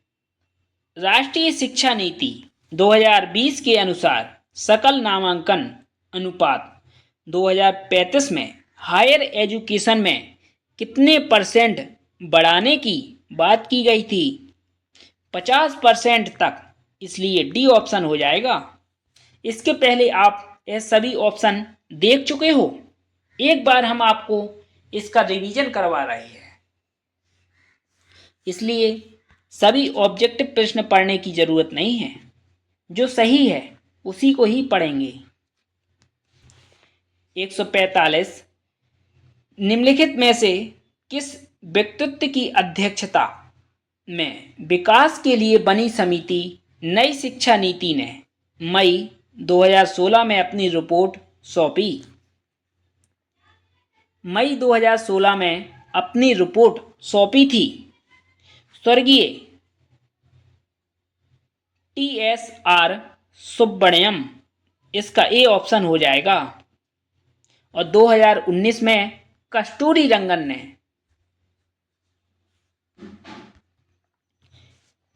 राष्ट्रीय शिक्षा नीति 2020 के अनुसार सकल नामांकन अनुपात 2035 में हायर एजुकेशन में कितने % बढ़ाने की बात की गई थी? 50% तक, इसलिए डी ऑप्शन हो जाएगा। इसके पहले आप ये सभी ऑप्शन देख चुके हो, एक बार हम आपको इसका रिवीजन करवा रहे हैं, इसलिए सभी ऑब्जेक्टिव प्रश्न पढ़ने की जरूरत नहीं है। जो सही है उसी को ही पढ़ेंगे। 145 निम्नलिखित में से किस व्यक्तित्व की अध्यक्षता में विकास के लिए बनी समिति नई शिक्षा नीति ने मई 2016 में अपनी रिपोर्ट सौंपी? मई 2016 में अपनी रिपोर्ट सौंपी थी स्वर्गीय TSR सुब्रमण्यम। इसका ए ऑप्शन हो जाएगा। और 2019 में कस्तूरी रंगन ने।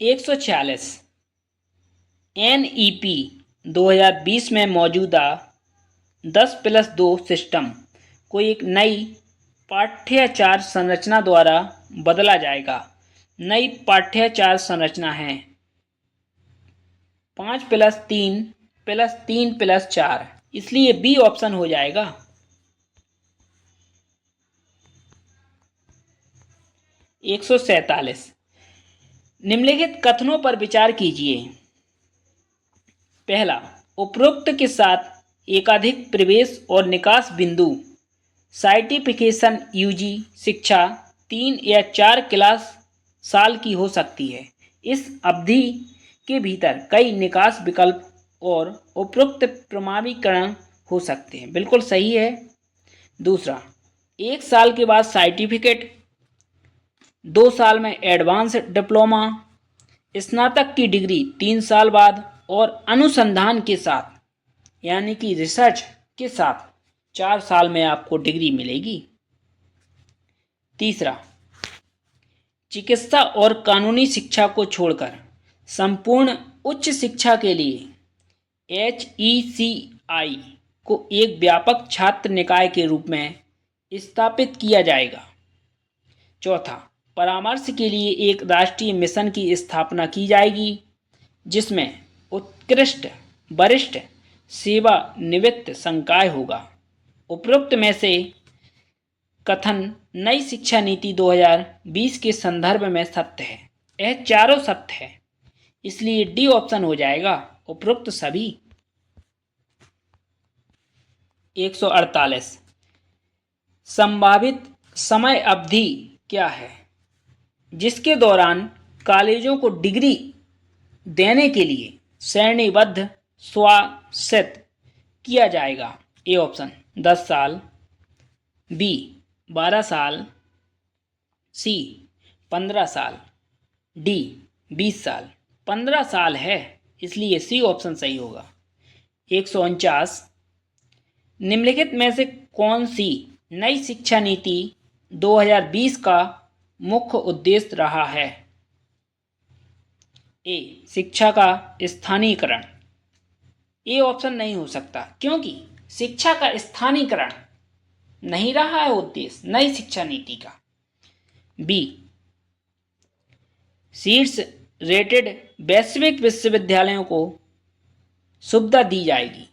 146 NEP 2020 में मौजूदा 10+2 सिस्टम को एक नई पाठ्याचार संरचना द्वारा बदला जाएगा। नई पाठ्याचार संरचना है 5+3+3+4, इसलिए बी ऑप्शन हो जाएगा। 147 निम्नलिखित कथनों पर विचार कीजिए। पहला, उपरोक्त के साथ एकाधिक प्रवेश और निकास बिंदु सर्टिफिकेशन यूजी शिक्षा 3 या 4 क्लास साल की हो सकती है। इस अवधि के भीतर कई निकास विकल्प और उपरोक्त प्रमाणीकरण हो सकते हैं। बिल्कुल सही है। दूसरा, 1 साल के बाद सर्टिफिकेट, 2 साल में एडवांस डिप्लोमा, स्नातक की डिग्री 3 साल बाद और अनुसंधान के साथ यानी कि रिसर्च के साथ 4 साल में आपको डिग्री मिलेगी। तीसरा, चिकित्सा और कानूनी शिक्षा को छोड़कर संपूर्ण उच्च शिक्षा के लिए HECI को एक व्यापक छात्र निकाय के रूप में स्थापित किया जाएगा। चौथा, परामर्श के लिए एक राष्ट्रीय मिशन की स्थापना की जाएगी जिसमें उत्कृष्ट वरिष्ठ सेवानिवृत्त संकाय होगा। उपरोक्त में से कथन नई शिक्षा नीति 2020 के संदर्भ में सत्य है। यह चारों सत्य है, इसलिए डी ऑप्शन हो जाएगा, उपरोक्त सभी। 148 संभावित समय अवधि क्या है जिसके दौरान कॉलेजों को डिग्री देने के लिए श्रेणीबद्ध स्वायत्त किया जाएगा? ए ऑप्शन 10 साल, बी 12 साल, सी 15 साल, डी 20 साल। 15 साल है, इसलिए सी ऑप्शन सही होगा। 149 निम्नलिखित में से कौन सी नई शिक्षा नीति 2020 का मुख्य उद्देश्य रहा है? ए शिक्षा का स्थानीयकरण। ए ऑप्शन नहीं हो सकता क्योंकि शिक्षा का स्थानीयकरण नहीं रहा है उद्देश्य नई शिक्षा नीति का। बी सीट्स रेटेड वैश्विक विश्वविद्यालयों को सुविधा दी जाएगी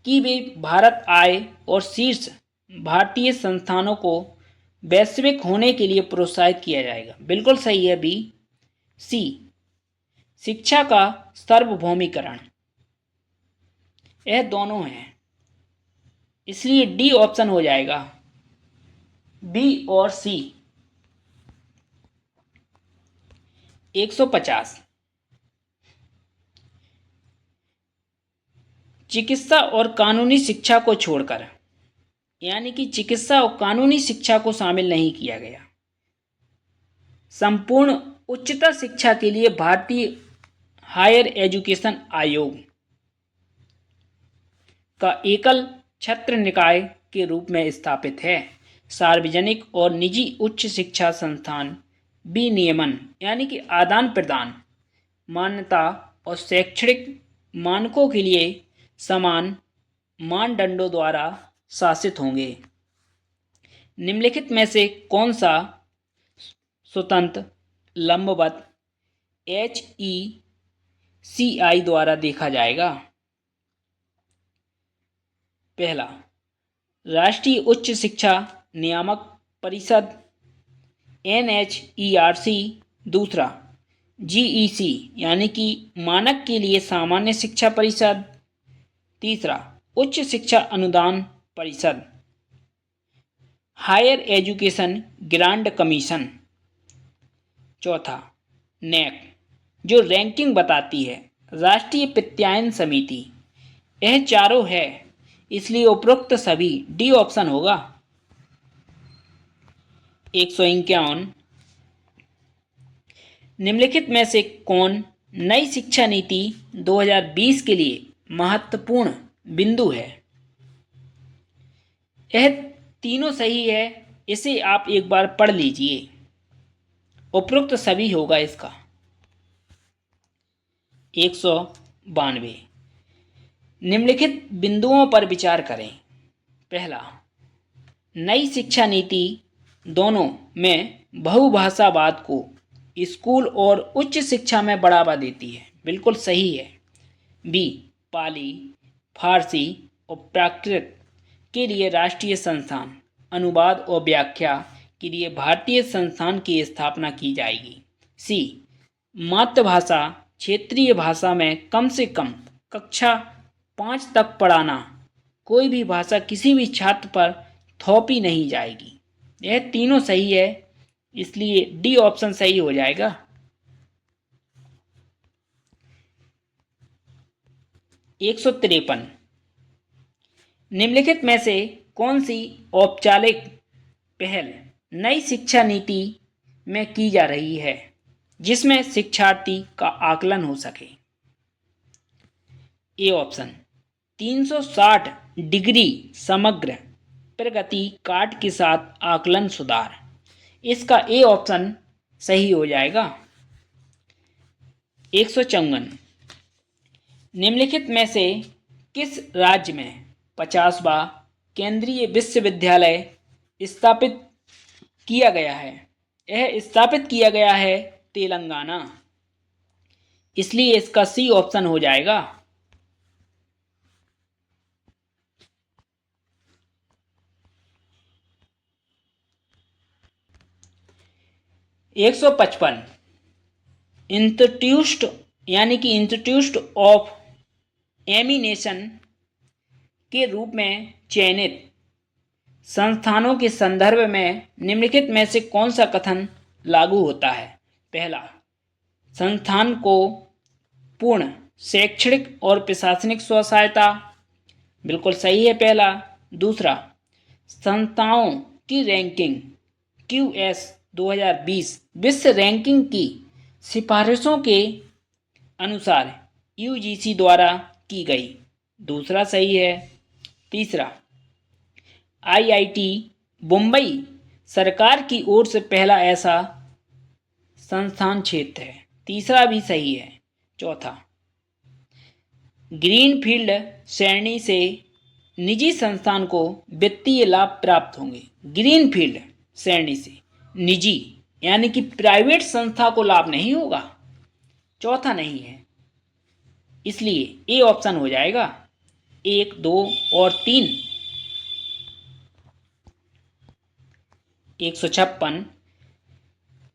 कि वे भारत आए और शीर्ष भारतीय संस्थानों को वैश्विक होने के लिए प्रोत्साहित किया जाएगा। बिल्कुल सही है बी। सी, शिक्षा का सार्वभौमिकरण। यह दोनों हैं, इसलिए डी ऑप्शन हो जाएगा, बी और सी। 150, चिकित्सा और कानूनी शिक्षा को छोड़कर, यानी कि चिकित्सा और कानूनी शिक्षा को शामिल नहीं किया गया। संपूर्ण उच्चतर शिक्षा के लिए भारतीय हायर एजुकेशन आयोग का एकल छत्र निकाय के रूप में स्थापित है। सार्वजनिक और निजी उच्च शिक्षा संस्थान विनियमन यानी कि आदान प्रदान, मान्यता और शैक्षणिक मानकों के लिए समान मानदंडों द्वारा शासित होंगे। निम्नलिखित में से कौन सा स्वतंत्र लंबवत HECI द्वारा देखा जाएगा? पहला, राष्ट्रीय उच्च शिक्षा नियामक परिषद NHERC। दूसरा, GEC यानी कि मानक के लिए सामान्य शिक्षा परिषद। तीसरा, उच्च शिक्षा अनुदान परिषद, हायर एजुकेशन ग्रांट कमीशन। चौथा, NAC जो रैंकिंग बताती है, राष्ट्रीय प्रत्यायन समिति। यह चारों है, इसलिए उपरोक्त सभी डी ऑप्शन होगा। 151, निम्नलिखित में से कौन नई शिक्षा नीति 2020 के लिए महत्वपूर्ण बिंदु है? यह तीनों सही है, इसे आप एक बार पढ़ लीजिए। उपरोक्त सभी होगा इसका। 192, निम्नलिखित बिंदुओं पर विचार करें। पहला, नई शिक्षा नीति दोनों में बहुभाषावाद को स्कूल और उच्च शिक्षा में बढ़ावा देती है। बिल्कुल सही है। बी, पाली, फारसी और प्राकृत के लिए राष्ट्रीय संस्थान, अनुवाद और व्याख्या के लिए भारतीय संस्थान की स्थापना की जाएगी। सी, मातृभाषा क्षेत्रीय भाषा में कम से कम कक्षा 5 तक पढ़ाना, कोई भी भाषा किसी भी छात्र पर थोपी नहीं जाएगी। यह तीनों सही है, इसलिए डी ऑप्शन सही हो जाएगा। 153, निम्नलिखित में से कौन सी औपचारिक पहल नई शिक्षा नीति में की जा रही है जिसमें शिक्षार्थी का आकलन हो सके? ए ऑप्शन, 360 डिग्री समग्र प्रगति कार्ड के साथ आकलन सुधार। इसका ए ऑप्शन सही हो जाएगा। 154, निम्नलिखित में से किस राज्य में 50वां केंद्रीय विश्वविद्यालय स्थापित किया गया है? यह स्थापित किया गया है तेलंगाना, इसलिए इसका सी ऑप्शन हो जाएगा। 155, इंस्टीट्यूट यानी कि इंस्टीट्यूट ऑफ एमिनेशन के रूप में चयनित संस्थानों के संदर्भ में निम्नलिखित में से कौन सा कथन लागू होता है? पहला, संस्थान को पूर्ण शैक्षणिक और प्रशासनिक स्वसहायता। बिल्कुल सही है पहला। दूसरा, संस्थाओं की रैंकिंग QS 2020 विश्व रैंकिंग की सिफारिशों के अनुसार UGC द्वारा की गई। दूसरा सही है। तीसरा, IIT मुंबई सरकार की ओर से पहला ऐसा संस्थान क्षेत्र है। तीसरा भी सही है। चौथा, ग्रीनफील्ड श्रेणी से निजी संस्थान को वित्तीय लाभ प्राप्त होंगे। ग्रीनफील्ड श्रेणी से निजी यानी कि प्राइवेट संस्था को लाभ नहीं होगा। चौथा नहीं है, इसलिए ए ऑप्शन हो जाएगा। 1, 2 और 3। 156।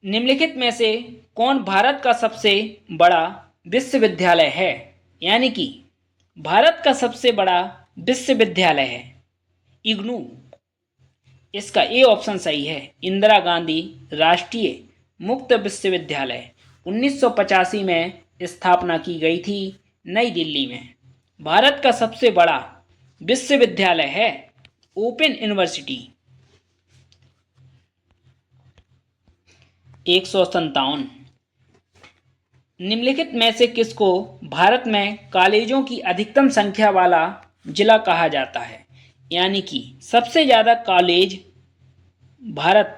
निम्नलिखित में से कौन भारत का सबसे बड़ा विश्वविद्यालय है? यानी कि भारत का सबसे बड़ा विश्वविद्यालय है इग्नू। इसका ए ऑप्शन सही है। इंदिरा गांधी राष्ट्रीय मुक्त विश्वविद्यालय 1985 में स्थापना की गई थी नई दिल्ली में। भारत का सबसे बड़ा विश्वविद्यालय है ओपन यूनिवर्सिटी। 157। निम्नलिखित में से किसको भारत में कॉलेजों की अधिकतम संख्या वाला जिला कहा जाता है? यानी कि सबसे ज़्यादा कॉलेज भारत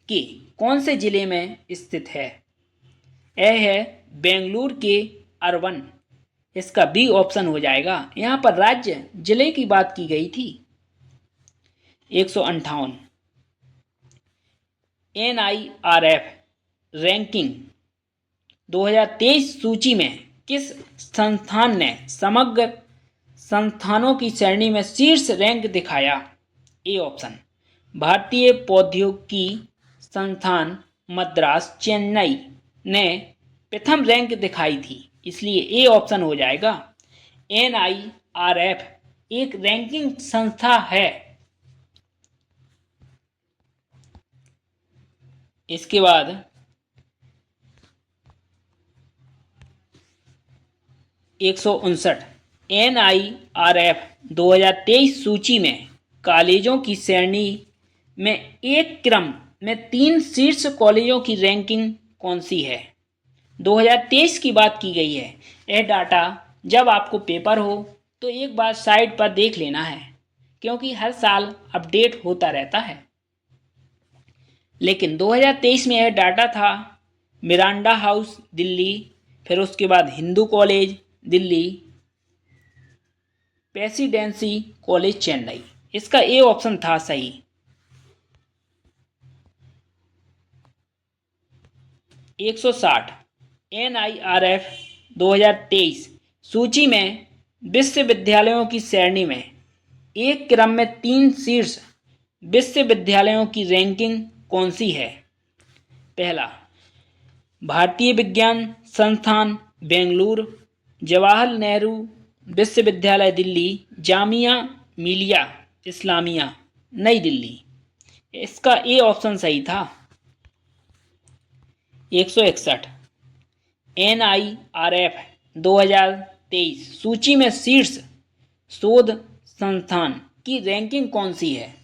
के कौन से जिले में स्थित है? यह है बेंगलुरु के अर्बन। इसका बी ऑप्शन हो जाएगा। यहाँ पर राज्य जिले की बात की गई थी। 158। NIRF रैंकिंग 2023 सूची में किस संस्थान ने समग्र संस्थानों की श्रेणी में शीर्ष रैंक दिखाया? ए ऑप्शन भारतीय प्रौद्योगिकी संस्थान मद्रास चेन्नई ने प्रथम रैंक दिखाई थी, इसलिए ए ऑप्शन हो जाएगा। NIRF एक रैंकिंग संस्था है। इसके बाद 159। NIRF 2023 सूची में कॉलेजों की श्रेणी में एक क्रम में 3 शीर्ष कॉलेजों की रैंकिंग कौन सी है? 2023 की बात की गई है। यह डाटा जब आपको पेपर हो तो एक बार साइट पर देख लेना है, क्योंकि हर साल अपडेट होता रहता है। लेकिन 2023 में यह डाटा था मिरांडा हाउस दिल्ली, फिर उसके बाद Hindu college Delhi, presidency college Chennai. इसका ए ऑप्शन था सही। 160। NIRF 2023 सूची में विश्वविद्यालयों की श्रेणी में एक क्रम में 3 शीर्ष विश्वविद्यालयों की रैंकिंग कौन सी है? पहला भारतीय विज्ञान संस्थान बेंगलुरु, जवाहरलाल नेहरू विश्वविद्यालय दिल्ली, जामिया मिलिया इस्लामिया नई दिल्ली। इसका ए ऑप्शन सही था। 161। NIRF 2023 सूची में शीर्ष शोध संस्थान की रैंकिंग कौन सी है?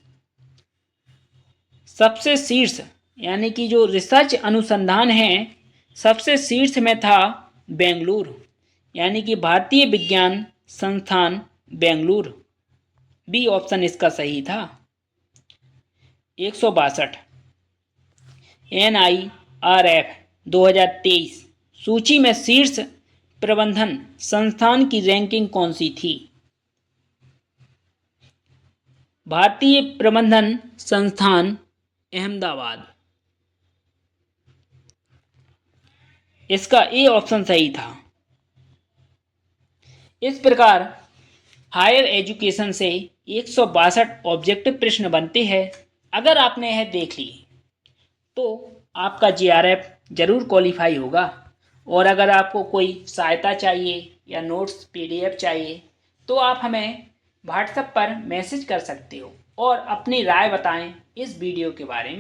सबसे शीर्ष यानी कि जो रिसर्च अनुसंधान है सबसे शीर्ष में था बेंगलुरु, यानी कि भारतीय विज्ञान संस्थान बेंगलुरु। बी ऑप्शन इसका सही था। 162। NIRF 2023 सूची में शीर्ष प्रबंधन संस्थान की रैंकिंग कौन सी थी? भारतीय प्रबंधन संस्थान अहमदाबाद। इसका ए ऑप्शन सही था। इस प्रकार हायर एजुकेशन से 162 ऑब्जेक्टिव प्रश्न बनते हैं। अगर आपने यह देख ली तो आपका JRF जरूर क्वालिफाई होगा। और अगर आपको कोई सहायता चाहिए या नोट्स PDF चाहिए तो आप हमें व्हाट्सएप पर मैसेज कर सकते हो और अपनी राय बताएं इस वीडियो के बारे में।